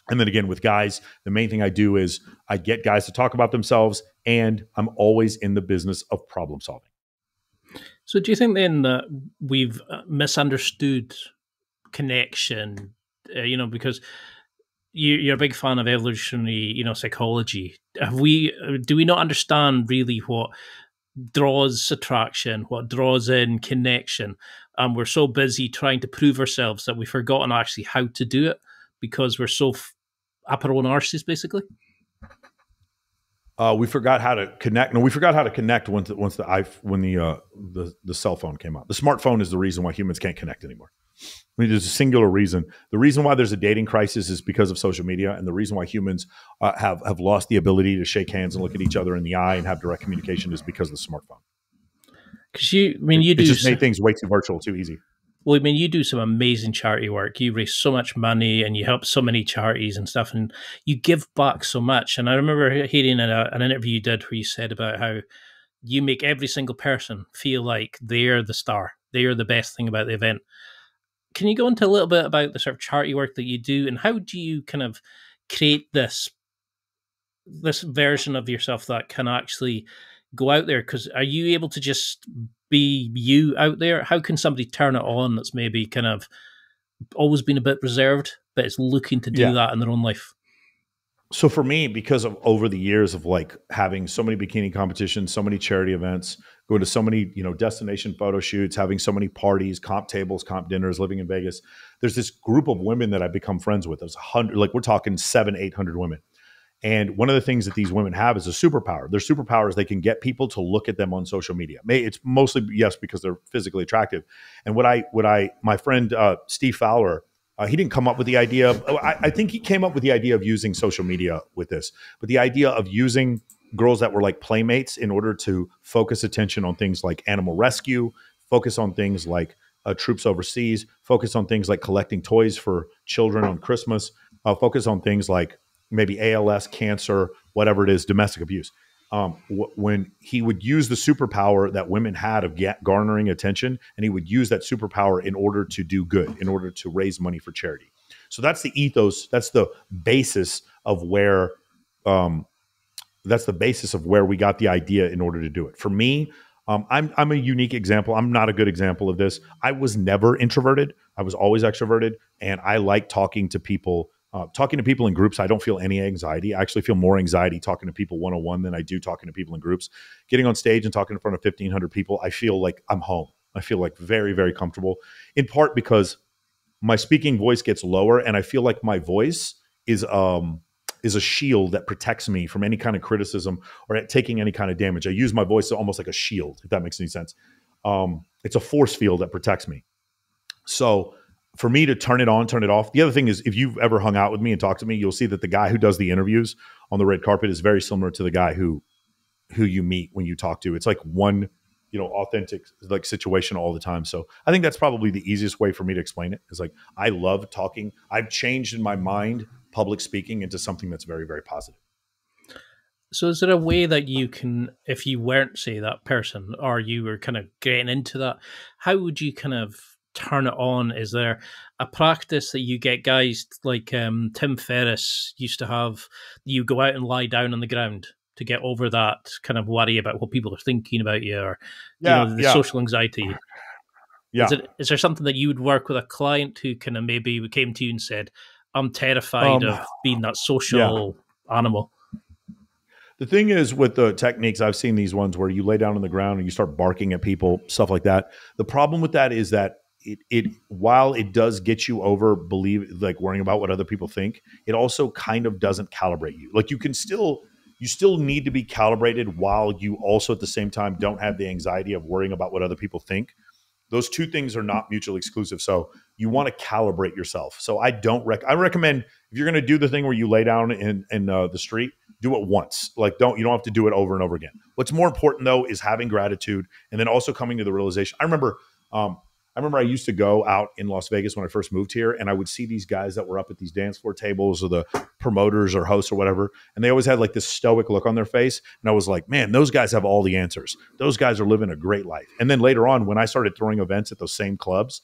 And then again, with guys, the main thing I do is I get guys to talk about themselves, and I'm always in the business of problem solving. So do you think then that we've misunderstood connection, because you're a big fan of evolutionary, psychology. Do we not understand really what draws attraction, what draws in connection? And we're so busy trying to prove ourselves that we've forgotten actually how to do it because we're so up our own arses, basically. We forgot how to connect. No, we forgot how to connect when the cell phone came out. The smartphone is the reason why humans can't connect anymore. I mean, there's a singular reason. The reason why there's a dating crisis is because of social media, and the reason why humans have lost the ability to shake hands and look at each other in the eye and have direct communication is because of the smartphone. Because it just made things way too virtual, too easy. Well, I mean, you do some amazing charity work. You raise so much money and you help so many charities and stuff, and you give back so much. And I remember hearing an interview you did where you said about how you make every single person feel like they're the star. They are the best thing about the event. Can you go into a little bit about the sort of charity work that you do, and how do you kind of create this version of yourself that can actually go out there? Because are you able to just be you out there? How can somebody turn it on that's maybe kind of always been a bit reserved, but is looking to do that in their own life? So for me, because of over the years of like having so many bikini competitions, so many charity events, going to so many, destination photo shoots, having so many parties, comp tables, comp dinners, living in Vegas, there's this group of women that I've become friends with. There's 100, like we're talking 700-800 women. And one of the things that these women have is a superpower. Their superpower is they can get people to look at them on social media. It's mostly, yes, because they're physically attractive. And my friend, Steve Fowler, he didn't come up with the idea of, I think he came up with the idea of using social media with this, but the idea of using girls that were like playmates in order to focus attention on things like animal rescue, focus on things like troops overseas, focus on things like collecting toys for children on Christmas, focus on things like maybe ALS, cancer, whatever it is, domestic abuse. When he would use the superpower that women had of garnering attention, and he would use that superpower in order to do good, in order to raise money for charity. So that's the ethos. That's the basis of where we got the idea in order to do it. For me, I'm a unique example. I'm not a good example of this. I was never introverted. I was always extroverted, and I like talking to people. Talking to people in groups, I don't feel any anxiety. I actually feel more anxiety talking to people one-on-one than I do talking to people in groups. Getting on stage and talking in front of 1,500 people, I feel like I'm home. I feel like very, very comfortable, in part because my speaking voice gets lower, and I feel like my voice is a shield that protects me from any kind of criticism or taking any kind of damage. I use my voice almost like a shield, if that makes any sense. It's a force field that protects me. So for me to turn it on, turn it off. The other thing is, if you've ever hung out with me and talked to me, you'll see that the guy who does the interviews on the red carpet is very similar to the guy who you meet when you talk to. It's like one, authentic like situation all the time. So I think that's probably the easiest way for me to explain it. Is like, I love talking. I've changed in my mind public speaking into something that's very, very positive. So is there a way that you can, if you weren't, say, that person, or you were kind of getting into that, how would you kind of turn it on? Is there a practice that you get guys like Tim Ferriss used to have? You go out and lie down on the ground to get over that kind of worry about what people are thinking about you, or the social anxiety. Yeah. Is there something that you would work with a client who kind of maybe came to you and said, I'm terrified of being that social animal? The thing is, with the techniques, I've seen these ones where you lay down on the ground and you start barking at people, stuff like that. The problem with that is that it while it does get you over worrying about what other people think, it also kind of doesn't calibrate you. Like, you still need to be calibrated while you also at the same time don't have the anxiety of worrying about what other people think. Those two things are not mutually exclusive. So you want to calibrate yourself. So I recommend, if you're going to do the thing where you lay down in the street, do it once. Like, you don't have to do it over and over again. What's more important though is having gratitude, and then also coming to the realization. I remember I used to go out in Las Vegas when I first moved here, and I would see these guys that were up at these dance floor tables, or the promoters or hosts or whatever, and they always had like this stoic look on their face. And I was like, man, those guys have all the answers. Those guys are living a great life. And then later on, when I started throwing events at those same clubs,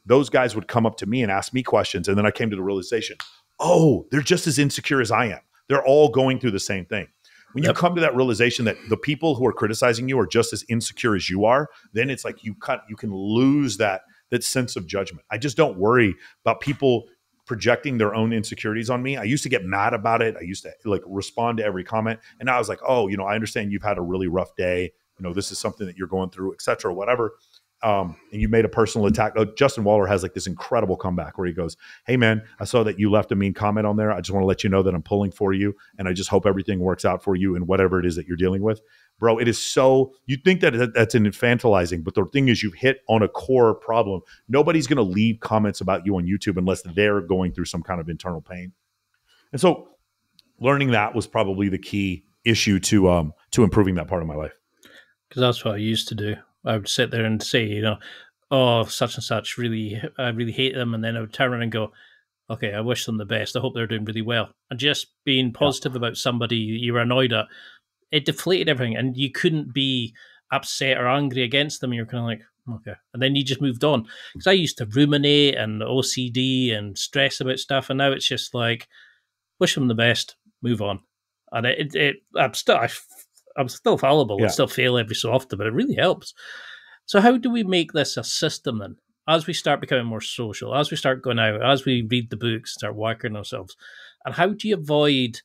those guys would come up to me and ask me questions. And then I came to the realization, oh, they're just as insecure as I am. They're all going through the same thing. When you come to that realization that the people who are criticizing you are just as insecure as you are, then it's like you can lose that sense of judgment. I just don't worry about people projecting their own insecurities on me. I used to get mad about it. I used to like respond to every comment. And now I was like, oh, I understand you've had a really rough day. This is something that you're going through, et cetera, whatever. And you made a personal attack. Justin Waller has like this incredible comeback where he goes, hey man, I saw that you left a mean comment on there. I just want to let you know that I'm pulling for you. And I just hope everything works out for you in whatever it is that you're dealing with. Bro, it is so, you think that that's an infantilizing, but the thing is, you've hit on a core problem. Nobody's going to leave comments about you on YouTube unless they're going through some kind of internal pain. And so learning that was probably the key issue to improving that part of my life. Because that's what I used to do. I would sit there and say, oh, such and such, I really hate them. And then I would turn around and go, okay, I wish them the best. I hope they're doing really well. And just being positive about somebody you were annoyed at, it deflated everything. And you couldn't be upset or angry against them. You're kind of like, okay. And then you just moved on. Because I used to ruminate and OCD and stress about stuff. And now it's just like, wish them the best, move on. And I'm still fallible. I still fail every so often, but it really helps. So how do we make this a system then? As we start becoming more social, as we start going out, as we read the books, start working ourselves, and how do you avoid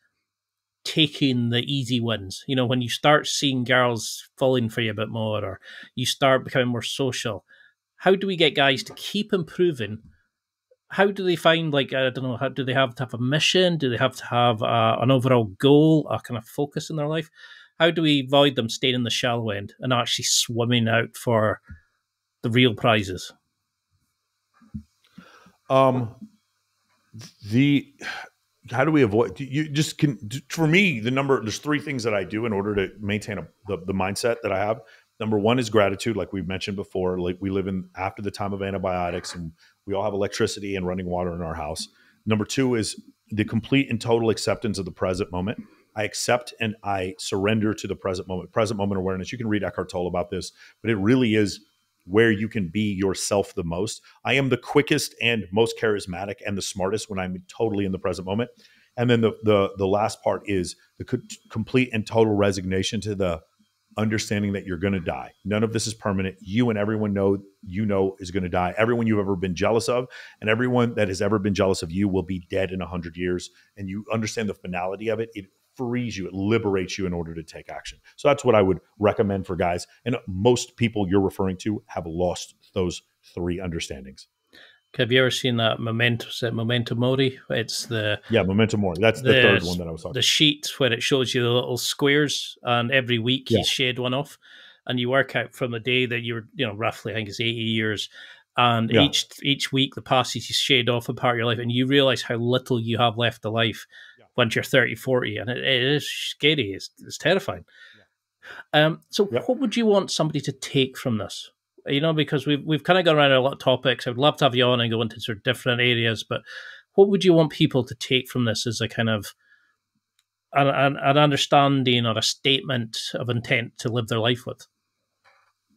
taking the easy wins? When you start seeing girls falling for you a bit more, or you start becoming more social, how do we get guys to keep improving? How do they find, I don't know, how do they have to have a mission? Do they have to have an overall goal, a kind of focus in their life? How do we avoid them staying in the shallow end and actually swimming out for the real prizes? How do we avoid? For me, there's three things that I do in order to maintain the mindset that I have. Number one is gratitude, like we've mentioned before. Like, we live in after the time of antibiotics, and we all have electricity and running water in our house. Number two is the complete and total acceptance of the present moment. I accept and I surrender to the present moment awareness. You can read Eckhart Tolle about this, but it really is where you can be yourself the most. I am the quickest and most charismatic and the smartest when I'm totally in the present moment. And then the last part is the complete and total resignation to the understanding that you're going to die. None of this is permanent. You and everyone is going to die. Everyone you've ever been jealous of and everyone that has ever been jealous of you will be dead in 100 years. And you understand the finality of it. It frees you. It liberates you in order to take action. So that's what I would recommend for guys. And most people you're referring to have lost those three understandings. Have you ever seen that Memento Mori? It's Memento Mori. That's the third one that I was talking about. The sheet where it shows you the little squares, and every week you shade one off, and you work out from the day that you're, roughly, I think it's 80 years, and each week the passes you shade off a part of your life, and you realize how little you have left of life once you're 30, 40, and it is scary. It's terrifying. What would you want somebody to take from this? Because we've kind of gone around a lot of topics. I would love to have you on and go into sort of different areas, but what would you want people to take from this as a kind of an understanding or a statement of intent to live their life with?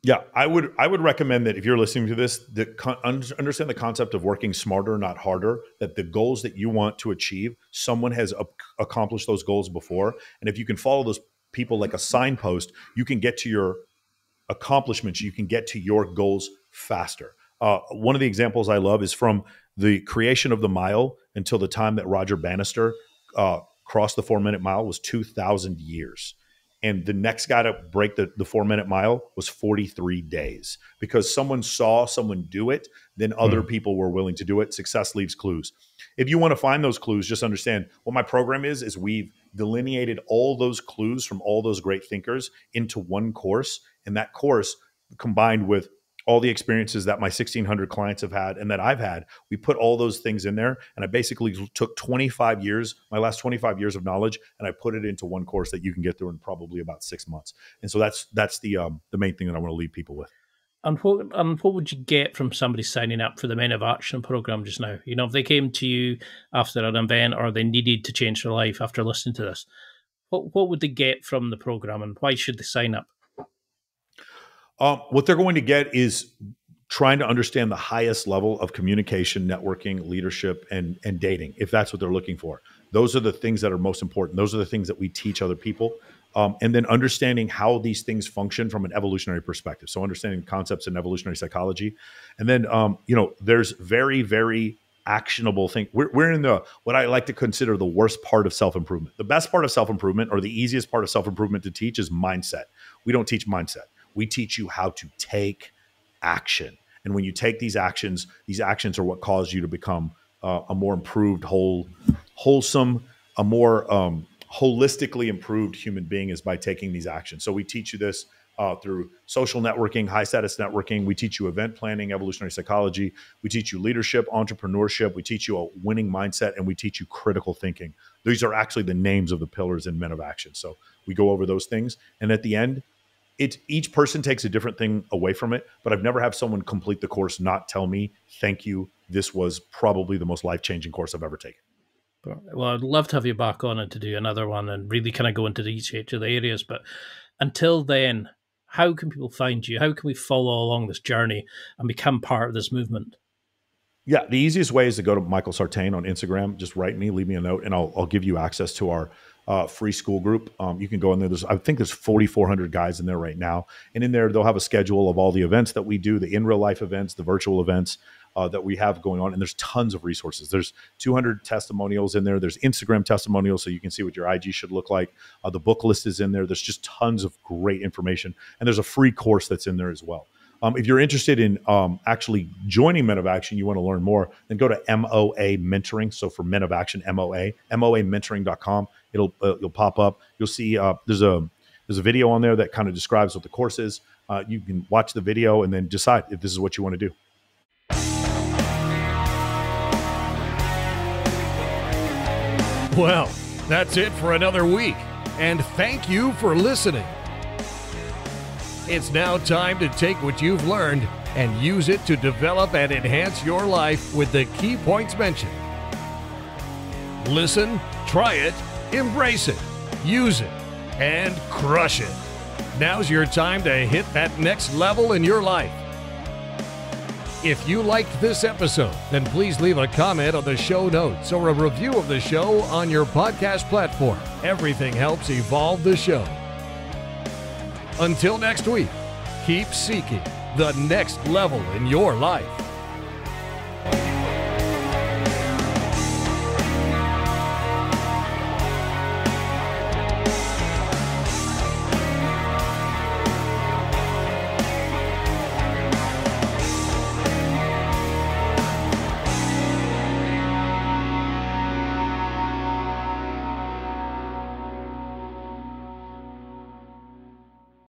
Yeah, I would recommend that if you're listening to this, understand the concept of working smarter, not harder, that the goals that you want to achieve, someone has accomplished those goals before. And if you can follow those people like a signpost, you can get to your accomplishments, you can get to your goals faster. One of the examples I love is from the creation of the mile until the time that Roger Bannister crossed the 4-minute mile was 2,000 years. And the next guy to break the 4-minute mile was 43 days because someone saw someone do it, then other people were willing to do it. Success leaves clues. If you want to find those clues, just understand what my program is we've delineated all those clues from all those great thinkers into one course. And that course, combined with all the experiences that my 1,600 clients have had and that I've had, we put all those things in there. And I basically took 25 years, my last 25 years of knowledge, and I put it into one course that you can get through in probably about 6 months. And so that's the main thing that I want to leave people with. And what would you get from somebody signing up for the Men of Action program just now? If they came to you after an event or they needed to change their life after listening to this, what would they get from the program and why should they sign up? What they're going to get is trying to understand the highest level of communication, networking, leadership, and dating, if that's what they're looking for. Those are the things that are most important. Those are the things that we teach other people. And then understanding how these things function from an evolutionary perspective. So understanding concepts in evolutionary psychology. And then, there's very, very actionable thing. We're in what I like to consider the worst part of self-improvement. The best part of self-improvement, or the easiest part of self-improvement to teach, is mindset. We don't teach mindset. We teach you how to take action. And when you take these actions are what cause you to become a more improved, wholesome, a more holistically improved human being, is by taking these actions. So we teach you this through social networking, high status networking. We teach you event planning, evolutionary psychology. We teach you leadership, entrepreneurship. We teach you a winning mindset, and we teach you critical thinking. These are actually the names of the pillars in Men of Action. So we go over those things. And at the end, each person takes a different thing away from it, but I've never had someone complete the course not tell me, thank you, this was probably the most life-changing course I've ever taken. Well, I'd love to have you back on and to do another one and really kind of go into each of the areas. But until then, how can people find you? How can we follow along this journey and become part of this movement? Yeah, the easiest way is to go to Michael Sartain on Instagram. Just write me, leave me a note, and I'll give you access to our free school group. You can go in there. I think there's 4,400 guys in there right now. And in there, they'll have a schedule of all the events that we do, the in real life events, the virtual events that we have going on. And there's tons of resources. There's 200 testimonials in there. There's Instagram testimonials, so you can see what your IG should look like. The book list is in there. There's just tons of great information. And there's a free course that's in there as well. If you're interested in actually joining Men of Action, you want to learn more, then go to MOA Mentoring. So for Men of Action, MOAmentoring.com. You'll pop up. You'll see there's a video on there that kind of describes what the course is. You can watch the video and then decide if this is what you want to do. Well, that's it for another week. And thank you for listening. It's now time to take what you've learned and use it to develop and enhance your life with the key points mentioned. Listen, try it, embrace it. use it, and crush it. Now's your time to hit that next level in your life. If you liked this episode, then please leave a comment on the show notes or a review of the show on your podcast platform. Everything helps evolve the show. Until next week, keep seeking the next level in your life.